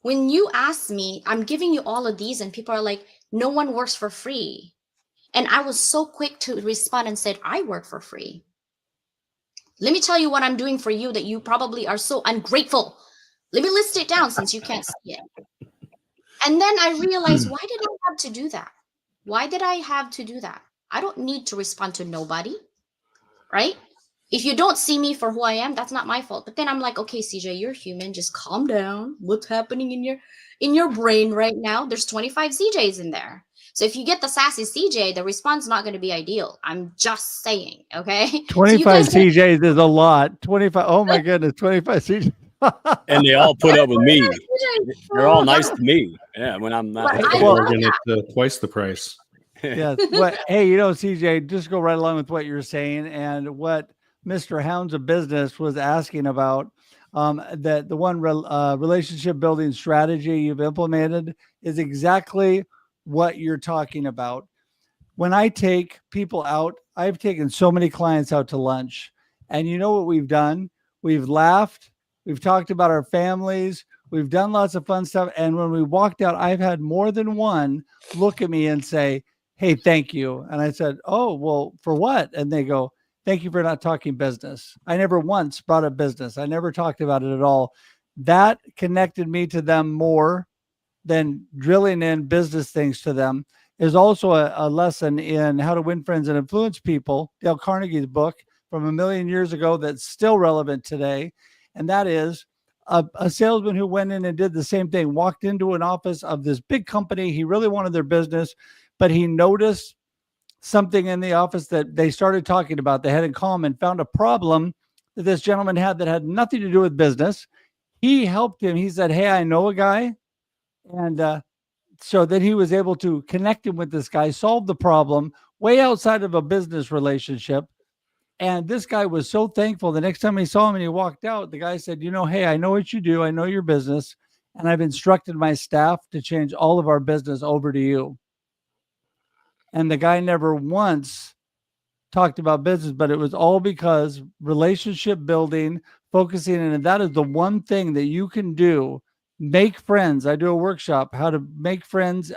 When you ask me, I'm giving you all of these, and people are like, no one works for free. And I was so quick to respond and said, I work for free. Let me tell you what I'm doing for you that you probably are so ungrateful. Let me list it down since you can't see it. And then I realized, why did I have to do that? Why did I have to do that? I don't need to respond to nobody, right? If you don't see me for who I am, that's not my fault. But then I'm like, okay, CJ, you're human. Just calm down. What's happening in your brain right now? There's 25 CJs in there. So if you get the sassy CJ, the response is not going to be ideal. I'm just saying, okay? 25 CJs is a lot. 25. Oh my goodness, 25 CJs. And they all put up with me. They're all nice to me. Yeah, when I'm not. We're going to twice the price. Yes. Well, hey, CJ, just go right along with what you're saying and what Mr. Hounds of Business was asking about. That the one relationship building strategy you've implemented is exactly what you're talking about. When I take people out, I've taken so many clients out to lunch, and you know what we've done? We've laughed. We've talked about our families. We've done lots of fun stuff. And when we walked out, I've had more than one look at me and say, hey, thank you. And I said, oh, well, for what? And they go, thank you for not talking business. I never once brought up business. I never talked about it at all. That connected me to them more than drilling in business things to them. Is also a lesson in how to win friends and influence people. Dale Carnegie's book from a million years ago that's still relevant today. And that is a salesman who went in and did the same thing, walked into an office of this big company. He really wanted their business, but he noticed something in the office that they started talking about. They had in common, found a problem that this gentleman had that had nothing to do with business. He helped him. He said, hey, I know a guy. And so then he was able to connect him with this guy, solve the problem way outside of a business relationship. And this guy was so thankful. The next time he saw him and he walked out, the guy said, hey, I know what you do. I know your business. And I've instructed my staff to change all of our business over to you. And the guy never once talked about business, but it was all because relationship building, focusing in, and that is the one thing that you can do. Make friends. I do a workshop, how to make friends.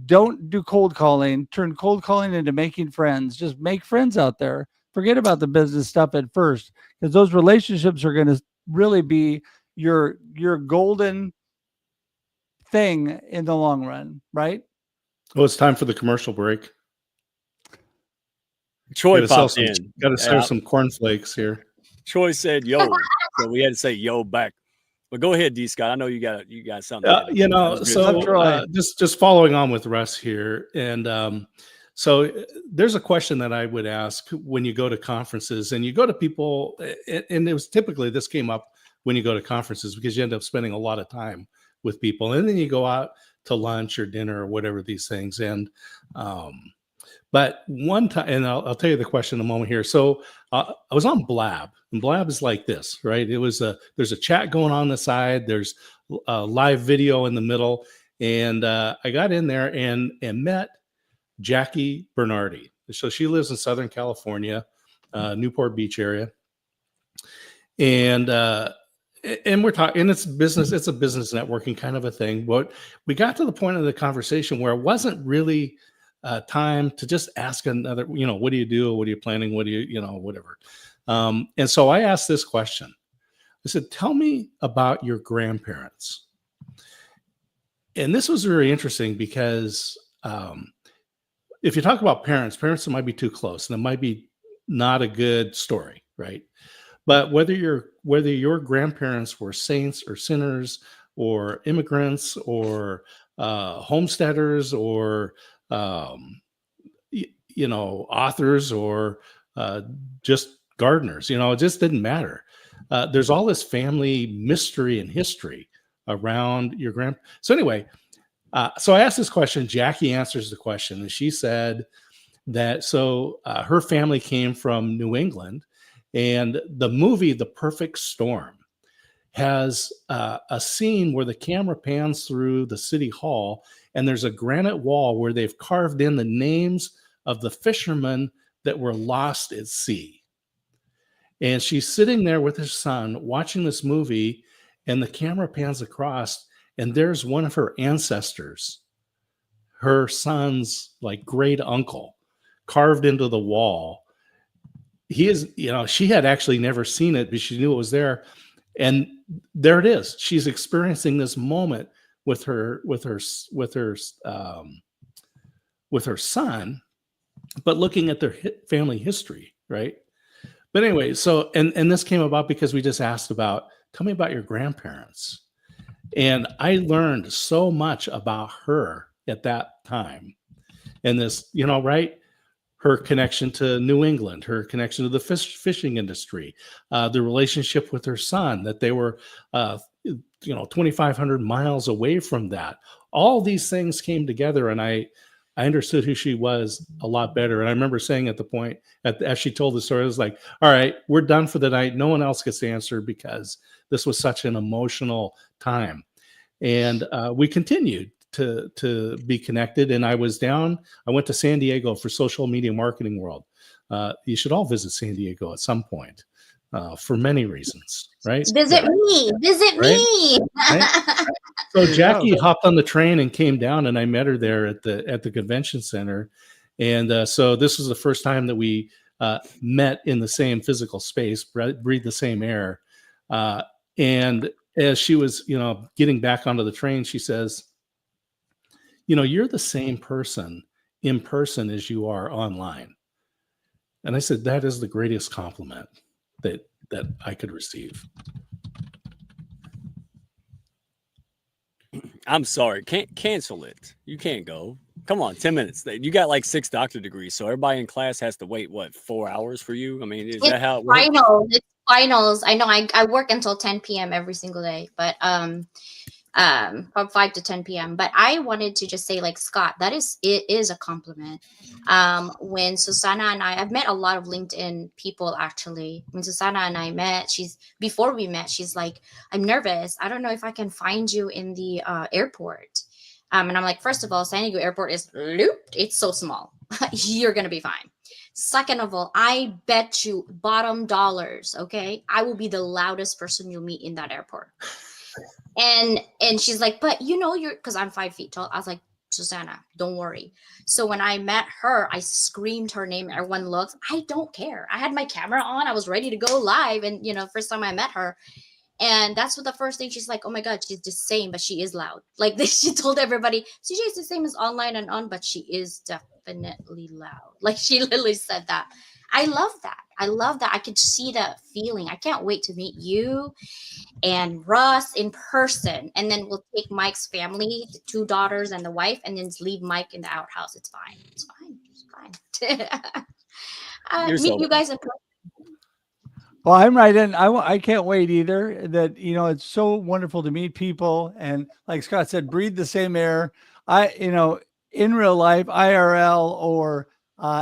Don't do cold calling. Turn cold calling into making friends. Just make friends out there. Forget about the business stuff at first, because those relationships are going to really be your golden thing in the long run, right? Well, it's time for the commercial break. Troy popped in. Got to serve some cornflakes here. Troy said, yo. So we had to say, yo, back. But go ahead, D. Scott. I know you got something. To add. You know, That was so Troy. just following on with Russ here, and so there's a question that I would ask when you go to conferences and you go to people, and it was typically this came up when you go to conferences because you end up spending a lot of time with people, and then you go out to lunch or dinner or whatever these things, and but one time, and I'll tell you the question in a moment here. So I was on Blab, and Blab is like this, right? There's a chat going on the side, there's a live video in the middle, and I got in there and met Jackie Bernardi. So she lives in Southern California, Newport Beach area, and we're talking. And it's business. It's a business networking kind of a thing. But we got to the point of the conversation where it wasn't really time to just ask another, what do you do? What are you planning? What do you, whatever. And so I asked this question. I said, tell me about your grandparents. And this was very interesting because if you talk about parents that might be too close and it might be not a good story, right? But whether your grandparents were saints or sinners or immigrants or homesteaders or authors or just gardeners, it just didn't matter. There's all this family mystery and history around your So anyway, so I asked this question. Jackie answers the question, and she said that her family came from New England, and the movie The Perfect Storm has a scene where the camera pans through the city hall, and there's a granite wall where they've carved in the names of the fishermen that were lost at sea. And she's sitting there with her son watching this movie, and the camera pans across, and there's one of her ancestors, her son's great uncle, carved into the wall. He is, she had actually never seen it, but she knew it was there. And there it is. She's experiencing this moment with her son, but looking at their family history, right? But anyway, so and this came about because we just asked about, tell me about your grandparents. And I learned so much about her at that time. And this, right? Her connection to New England, her connection to the fishing industry, the relationship with her son, that they were, 2,500 miles away from that. All these things came together, and I understood who she was a lot better. And I remember saying at the point, as she told the story, I was like, all right, we're done for the night. No one else gets to answer because this was such an emotional time. And we continued to be connected. And I went to San Diego for Social Media Marketing World. You should all visit San Diego at some point for many reasons, right? Visit me. Right? So Jackie hopped on the train and came down, and I met her there at the convention center. And so this was the first time that we met in the same physical space, breathed the same air. And as she was, getting back onto the train, she says, you're the same person in person as you are online. And I said, that is the greatest compliment that I could receive. I'm sorry. Can't cancel it. You can't go. Come on, 10 minutes. You got 6 doctorate degrees, so everybody in class has to wait 4 hours for you? I mean, is that how it works? It's finals. I know I work until 10 p.m. every single day, but from 5 to 10 p.m. But I wanted to just say, Scott, it is a compliment. When Susanna and I've met a lot of LinkedIn people actually. When Susanna and I met, before we met, she's like, I'm nervous. I don't know if I can find you in the airport. And I'm like, first of all, San Diego Airport is looped. It's so small. You're gonna be fine. Second of all, I bet you bottom dollars, okay, I will be the loudest person you'll meet in that airport. And she's like, but you're, because I'm 5 feet tall. I was like, Susanna, don't worry. So when I met her, I screamed her name. Everyone looks. I don't care. I had my camera on. I was ready to go live. And, first time I met her. And that's what the first thing she's like, oh my God, she's the same, but she is loud. Like this, she told everybody, CJ is the same as online and on, but she is definitely loud. Like she literally said that. I love that. I love that. I could see that feeling. I can't wait to meet you and Russ in person. And then we'll take Mike's family, the 2 daughters and the wife, and then just leave Mike in the outhouse. It's fine. It's fine. It's fine. Meet you guys in person. Well, I'm right in. I can't wait either. That, it's so wonderful to meet people. And like Scott said, breathe the same air. In real life, IRL, or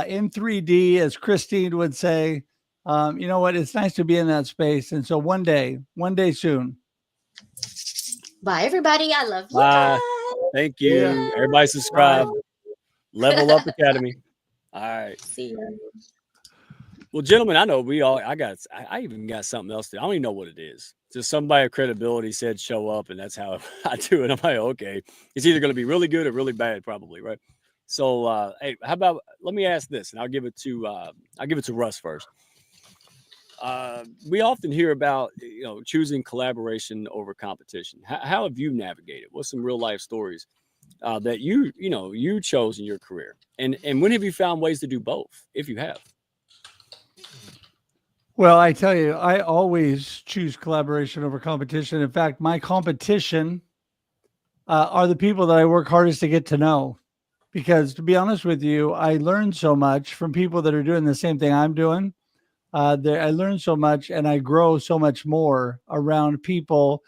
in 3D, as Christine would say, you know what? It's nice to be in that space. And so one day soon. Bye, everybody. I love you. Bye. Guys. Thank you. Yeah. Everybody subscribe. Level Up Academy. All right. See you. Well, gentlemen, I know I even got something else to. I don't even know what it is. Just somebody of credibility said show up, and that's how I do it. I'm like, okay, it's either going to be really good or really bad, probably, right? So, hey, how about let me ask this, and I'll give it to Russ first. We often hear about choosing collaboration over competition. How have you navigated? What's some real life stories that you chose in your career, and when have you found ways to do both, if you have? Well, I tell you, I always choose collaboration over competition. In fact, my competition are the people that I work hardest to get to know. Because to be honest with you, I learn so much from people that are doing the same thing I'm doing. I learn so much, and I grow so much more around people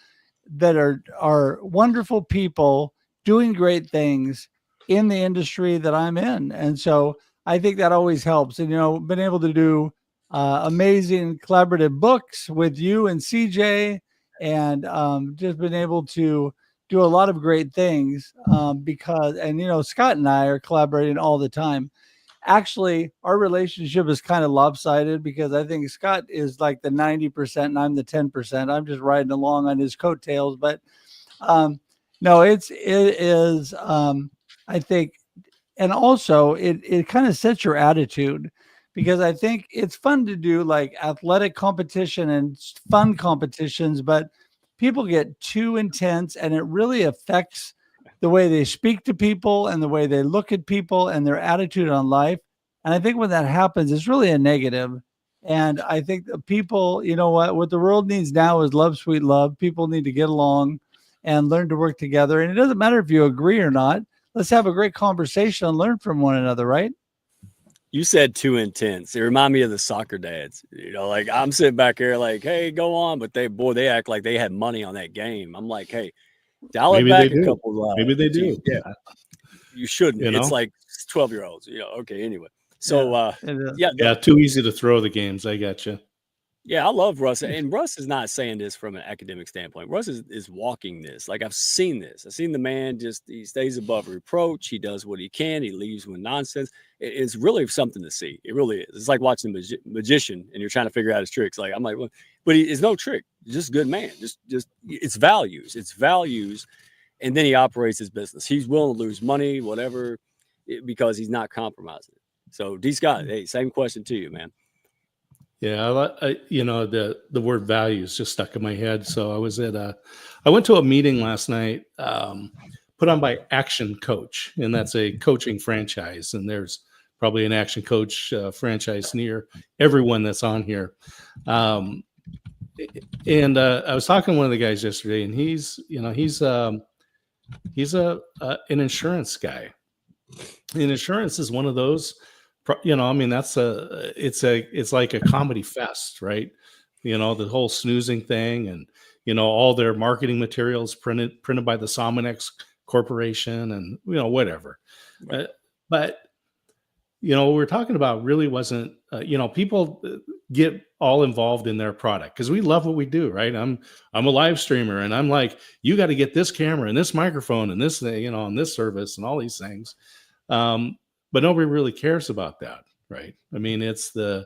that are wonderful people doing great things in the industry that I'm in. And so I think that always helps. And, been able to do amazing collaborative books with you and CJ, and just been able to do a lot of great things because Scott and I are collaborating all the time. Actually, our relationship is kind of lopsided because I think Scott is like the 90% and I'm the 10%. I'm just riding along on his coattails, but no, it is I think, and also it kind of sets your attitude. Because I think it's fun to do like athletic competition and fun competitions, but people get too intense, and it really affects the way they speak to people and the way they look at people and their attitude on life. And I think when that happens, it's really a negative. And I think the people, what the world needs now is love, sweet love. People need to get along and learn to work together. And it doesn't matter if you agree or not. Let's have a great conversation and learn from one another, right? You said too intense. It reminded me of the soccer dads. Like I'm sitting back here like, hey, go on. But they act like they had money on that game. I'm like, hey, dial it back a couple. Maybe they do. Yeah. You shouldn't. It's like 12-year-olds. Okay, anyway. So, yeah, too easy to throw the games. I got you. Yeah, I love Russ. And Russ is not saying this from an academic standpoint. Russ is walking this. Like I've seen this. I've seen the man he stays above reproach. He does what he can. He leaves with nonsense. It's really something to see. It really is. It's like watching a magician and you're trying to figure out his tricks. Like I'm like, well, but it's no trick. Just good man. Just it's values. It's values. And then he operates his business. He's willing to lose money, whatever, because he's not compromising. So D. Scott, hey, same question to you, man. Yeah, the word values just stuck in my head. So I went to a meeting last night, put on by Action Coach, and that's a coaching franchise. And there's probably an Action Coach franchise near everyone that's on here. And I was talking to one of the guys yesterday, and he's an insurance guy. And insurance is one of those. It's like a comedy fest, right? The whole snoozing thing, and all their marketing materials printed by the Sominex Corporation, and whatever. Right. But what we're talking about really wasn't. People get all involved in their product because we love what we do, right? I'm a live streamer, and I'm like, you got to get this camera and this microphone and this thing, and this service and all these things. But nobody really cares about that, right? I mean, it's you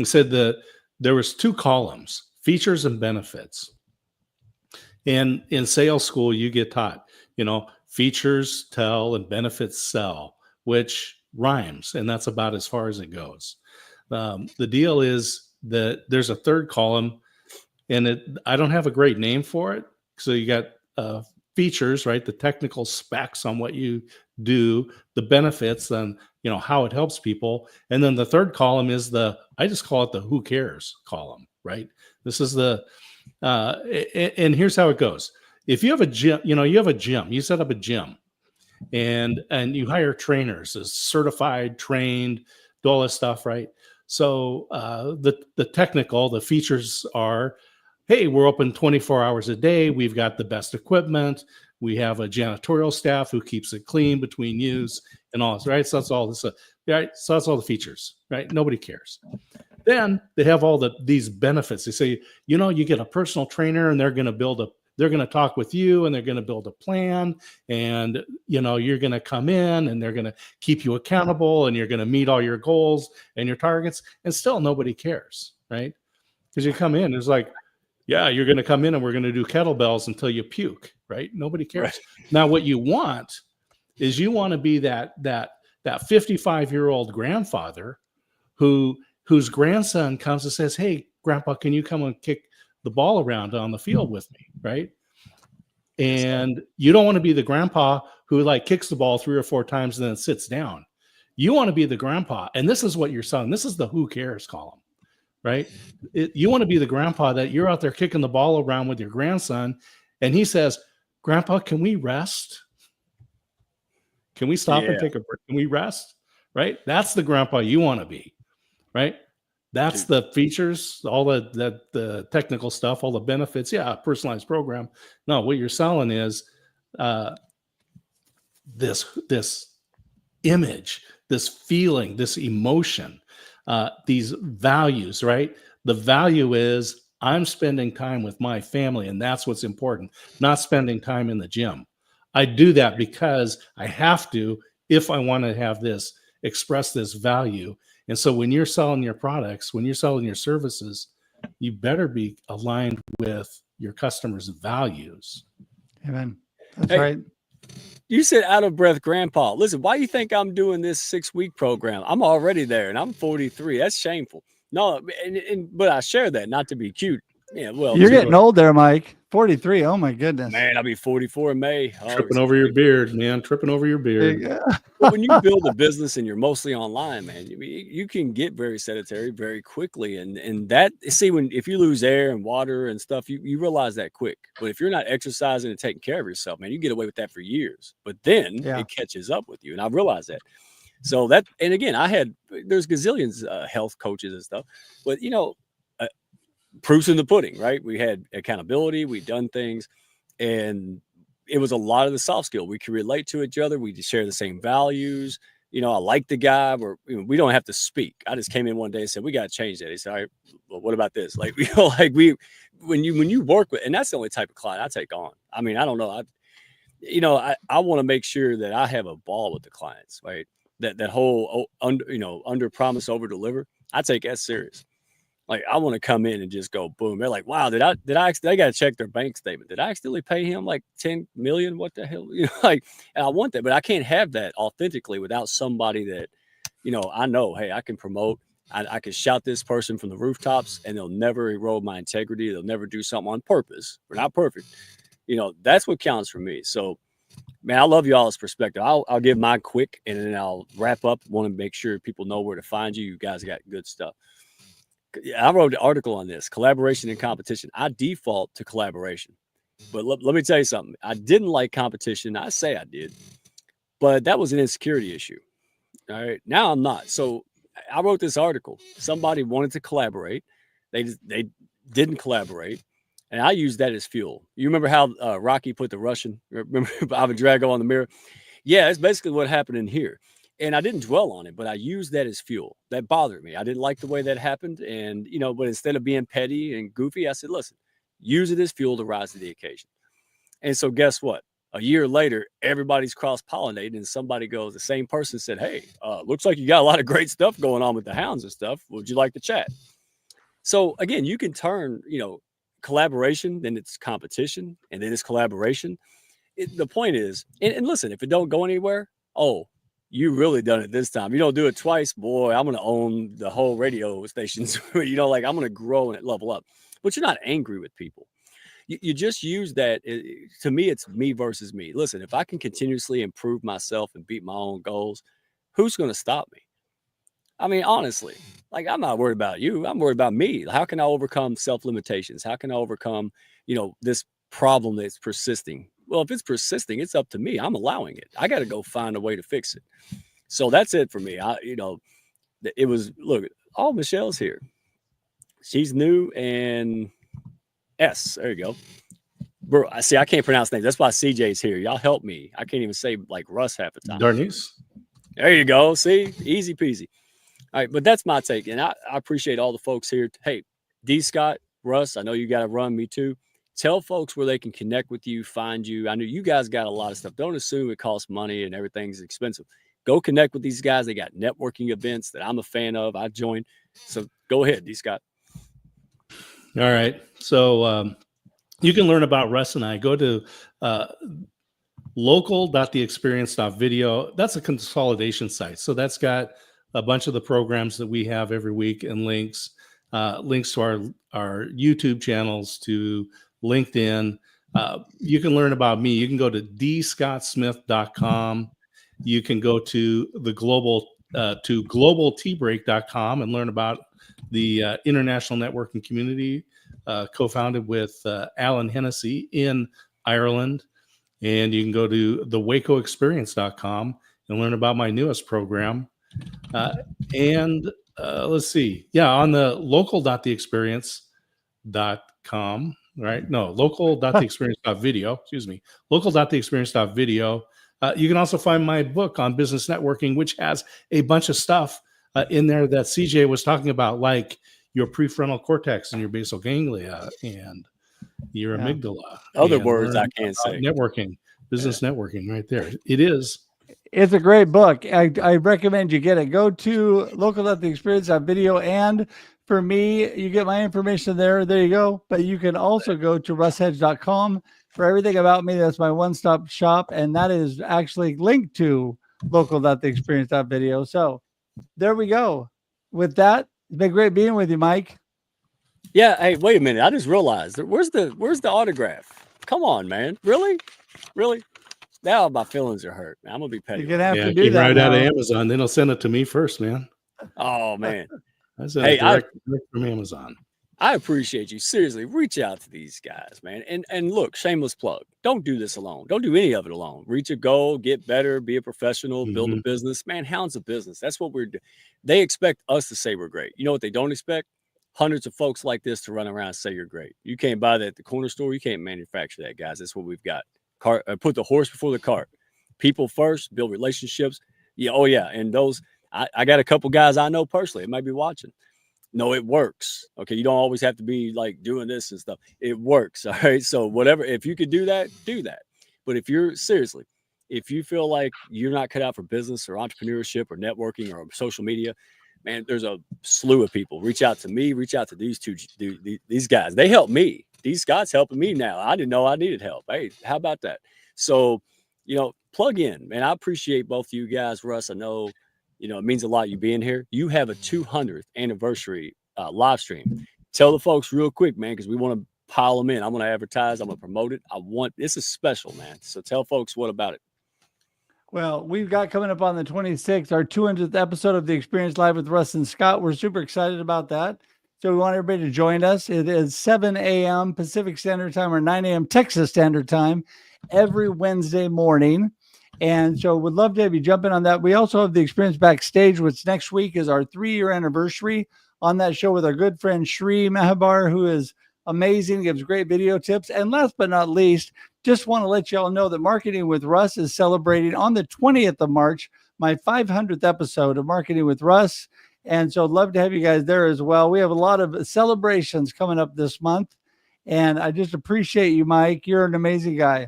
said that there was 2 columns, features and benefits. And in sales school, you get taught, features tell and benefits sell, which rhymes. And that's about as far as it goes. The deal is that there's a 3rd column, and I don't have a great name for it. So you got features, right? The technical specs on what you do, the benefits, then how it helps people. And then the third column is I just call it the who cares column, right? This is and here's how it goes. If you have a gym, you set up a gym and you hire trainers as certified, trained, do all this stuff, right? So the features are, hey, we're open 24 hours a day. We've got the best equipment. We have a janitorial staff who keeps it clean between use and all this, right? So that's all this, right? So that's all the features, right? Nobody cares. Then they have all these benefits. They say, you get a personal trainer, and they're going to talk with you, and they're going to build a plan, and you're going to come in, and they're going to keep you accountable, and you're going to meet all your goals and your targets, and still nobody cares, right? Because you come in, it's like, yeah, you're going to come in and we're going to do kettlebells until you puke, right? Nobody cares. Right. Now, what you want is you want to be that 55-year-old grandfather whose grandson comes and says, hey, Grandpa, can you come and kick the ball around on the field with me, right? And you don't want to be the grandpa who kicks the ball 3 or 4 times and then sits down. You want to be the grandpa, and this is what you're selling. This is the who cares column. Right? You want to be the grandpa that you're out there kicking the ball around with your grandson, and he says, Grandpa, can we rest? Can we stop and take a break? Can we rest? Right? That's the grandpa you want to be, right? That's the features, all the technical stuff, all the benefits. Yeah, personalized program. No, what you're selling is this image, this feeling, this emotion. These values, right? The value is I'm spending time with my family, and that's what's important, not spending time in the gym. I do that because I have to if I want to express this value. And so when you're selling your products, when you're selling your services, you better be aligned with your customers' values. Amen. That's right. You said out of breath grandpa. Listen, why you think I'm doing this 6-week program? I'm already there, and I'm 43. That's shameful. No, but I share that not to be cute. Yeah, well, you're getting old there, Mike. 43. Oh my goodness, man! I'll be 44 in May. Tripping over your beard, man. Tripping over your beard. But when you build a business and you're mostly online, man, you can get very sedentary very quickly, and that if you lose air and water and stuff, you realize that quick. But if you're not exercising and taking care of yourself, man, you get away with that for years. But then it catches up with you, and I realized that. So and again, there's gazillions health coaches and stuff, but proof's in the pudding, right? We had accountability, we've done things, and it was a lot of the soft skill. We could relate to each other. We share the same values. I like the guy. We don't have to speak. I just came in one day and said, we got to change that. He said, all right, well, what about this? When you work with, and that's the only type of client I take on. I mean, I don't know. I want to make sure that I have a ball with the clients, right? That whole, under promise, over deliver. I take that serious. I want to come in and just go boom. They're like, wow, they got to check their bank statement. Did I accidentally pay him like 10 million? What the hell? And I want that, but I can't have that authentically without somebody that, I know, hey, I can promote. I can shout this person from the rooftops and they'll never erode my integrity. They'll never do something on purpose. We're not perfect. That's what counts for me. So, man, I love y'all's perspective. I'll give mine quick and then I'll wrap up. Want to make sure people know where to find you. You guys got good stuff. I wrote an article on this, collaboration and competition. I default to collaboration, but let me tell you something. I didn't like competition. I say I did, but that was an insecurity issue. All right. Now I'm not. So I wrote this article. Somebody wanted to collaborate. They didn't collaborate. And I used that as fuel. You remember how Rocky put the Russian, remember Ivan Drago on the mirror? Yeah, it's basically what happened in here. And I didn't dwell on it, but I used that as fuel. That bothered me. I didn't like the way that happened. And, but instead of being petty and goofy, I said, listen, use it as fuel to rise to the occasion. And so guess what? A year later, everybody's cross-pollinating and somebody goes, the same person said, hey, looks like you got a lot of great stuff going on with the Hounds and stuff. Would you like to chat? So again, you can turn, collaboration, then it's competition, and then it's collaboration. The point is, and listen, if it don't go anywhere, you really done it this time. You don't do it twice, boy, I'm going to own the whole radio stations. I'm going to grow and level up. But you're not angry with people. You just use that. To me, it's me versus me. Listen, if I can continuously improve myself and beat my own goals, who's going to stop me? I mean, honestly, like, I'm not worried about you. I'm worried about me. How can I overcome self-limitations? How can I overcome, this problem that's persisting? Well, if it's persisting, it's up to me. I'm allowing it. I got to go find a way to fix it. So that's it for me. It was, look, Michelle's here. She's new, and there you go. Bro, I see. I can't pronounce names. That's why CJ's here. Y'all help me. I can't even say like Russ half the time. Darnice. There you go. See, easy peasy. All right, but that's my take, and I appreciate all the folks here. Hey, D. Scott, Russ, I know you got to run, me too. Tell folks where they can connect with you, find you. I know you guys got a lot of stuff. Don't assume it costs money and everything's expensive. Go connect with these guys. They got networking events that I'm a fan of. I joined. So go ahead, D. Scott. All right. So you can learn about Russ and I. Go to local.theexperience.video. That's a consolidation site. So that's got a bunch of the programs that we have every week and links to our YouTube channels, to LinkedIn. You can learn about me. You can go to dscottsmith.com. You can go to globaltbreak.com and learn about the international networking community, co-founded with Alan Hennessy in Ireland. And you can go to thewacoexperience.com and learn about my newest program. Let's see. Yeah, on the local.theexperience.com, right? No, local.theexperience.video, excuse me. Local.theexperience.video. You can also find my book on business networking, which has a bunch of stuff in there that CJ was talking about, like your prefrontal cortex and your basal ganglia and your amygdala. Other words I can't say. Networking, business networking right there. It is. It's a great book. I recommend you get it. Go to local.theexperience.video. And for me, you get my information there. There you go. But you can also go to russhedge.com for everything about me. That's my one-stop shop. And that is actually linked to local.theexperience.video. So there we go. With that, it's been great being with you, Mike. Yeah. Hey, wait a minute. I just realized, where's the autograph? Come on, man. Really? Now my feelings are hurt. I'm gonna be petty. You're gonna have to do that right now. out of Amazon. Then they'll send it to me first, man. Oh man. I sent it direct from Amazon. I appreciate you. Seriously, reach out to these guys, man. And look, shameless plug. Don't do this alone. Don't do any of it alone. Reach a goal, get better, be a professional, build a business. Man, Hounds a business. That's what we're doing. They expect us to say we're great. You know what they don't expect? Hundreds of folks like this to run around and say you're great. You can't buy that at the corner store. You can't manufacture that, guys. That's what we've got. Put the horse before the cart. People first, build relationships. Yeah, oh yeah. And those, I got a couple guys I know personally. It might be watching. No, it works. Okay, you don't always have to be like doing this and stuff. It works. All right. So whatever, if you could do that, do that. But if you feel like you're not cut out for business or entrepreneurship or networking or social media, man, there's a slew of people. Reach out to me. Reach out to these guys. They help me. These Scott's helping me now. I didn't know I needed help. Hey, how about that? So, plug in, man. I appreciate both of you guys. Russ, I know, it means a lot you being here. You have a 200th anniversary live stream. Tell the folks real quick, man, because we want to pile them in. I'm going to advertise. I'm going to promote it. This is special, man. So tell folks what about it. Well, we've got coming up on the 26th, our 200th episode of The Experience Live with Russ and Scott. We're super excited about that. So we want everybody to join us. It is 7 a.m. Pacific Standard Time or 9 a.m. Texas Standard Time every Wednesday morning. And so we'd love to have you jump in on that. We also have The Experience Backstage, which next week is our 3-year anniversary on that show with our good friend Sri Mahabar, who is amazing, gives great video tips. And last but not least, just want to let you all know that Marketing with Russ is celebrating on the 20th of March, my 500th episode of Marketing with Russ. And so I'd love to have you guys there as well. We have a lot of celebrations coming up this month. And I just appreciate you, Mike. You're an amazing guy.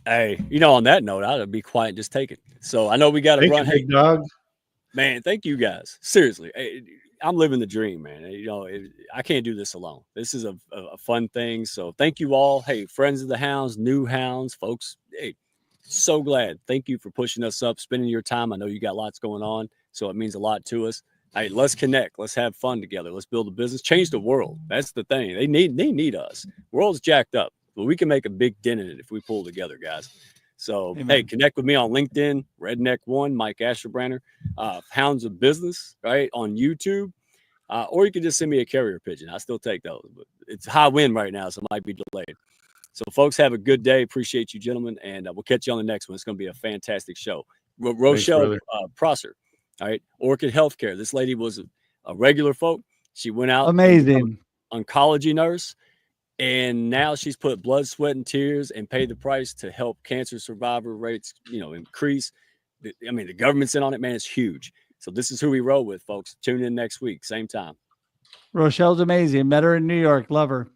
Hey, on that note, I'd be quiet and just take it. So I know we got to run. Hey, dog. Man, thank you guys. Seriously. I'm living the dream, man. I can't do this alone. This is a fun thing. So thank you all. Hey, friends of the Hounds, new Hounds, folks. Hey, so glad. Thank you for pushing us up, spending your time. I know you got lots going on, so it means a lot to us. Hey, let's connect. Let's have fun together. Let's build a business, change the world. That's the thing. They need us. World's jacked up, but we can make a big dent in it if we pull together, guys. So, Amen. hey, connect with me on LinkedIn, Redneck1, Mike Asherbrander, Hounds of Business, right, on YouTube. Or you can just send me a carrier pigeon. I still take those, but it's high wind right now, so it might be delayed. So, folks, have a good day. Appreciate you, gentlemen, and we'll catch you on the next one. It's going to be a fantastic show. Rochelle Prosser, all right, Orchid Healthcare. This lady was a regular folk. She went out, amazing oncology nurse, and now she's put blood, sweat, and tears and paid the price to help cancer survivor rates, increase. I mean, the government's in on it, man. It's huge. So this is who we roll with, folks. Tune in next week, same time. Rochelle's amazing. Met her in New York. Love her.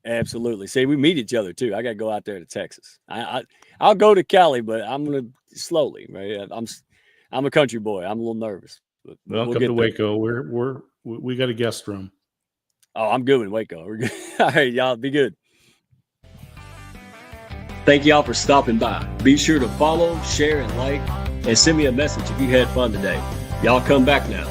Absolutely. See, we meet each other too. I got to go out there to Texas. I'll go to Cali, but I'm gonna slowly. Right? I'm a country boy. I'm a little nervous. But Welcome to Waco. We got a guest room. Oh, I'm good in Waco. We're good. All right, y'all. Be good. Thank y'all for stopping by. Be sure to follow, share, and like, and send me a message if you had fun today. Y'all come back now.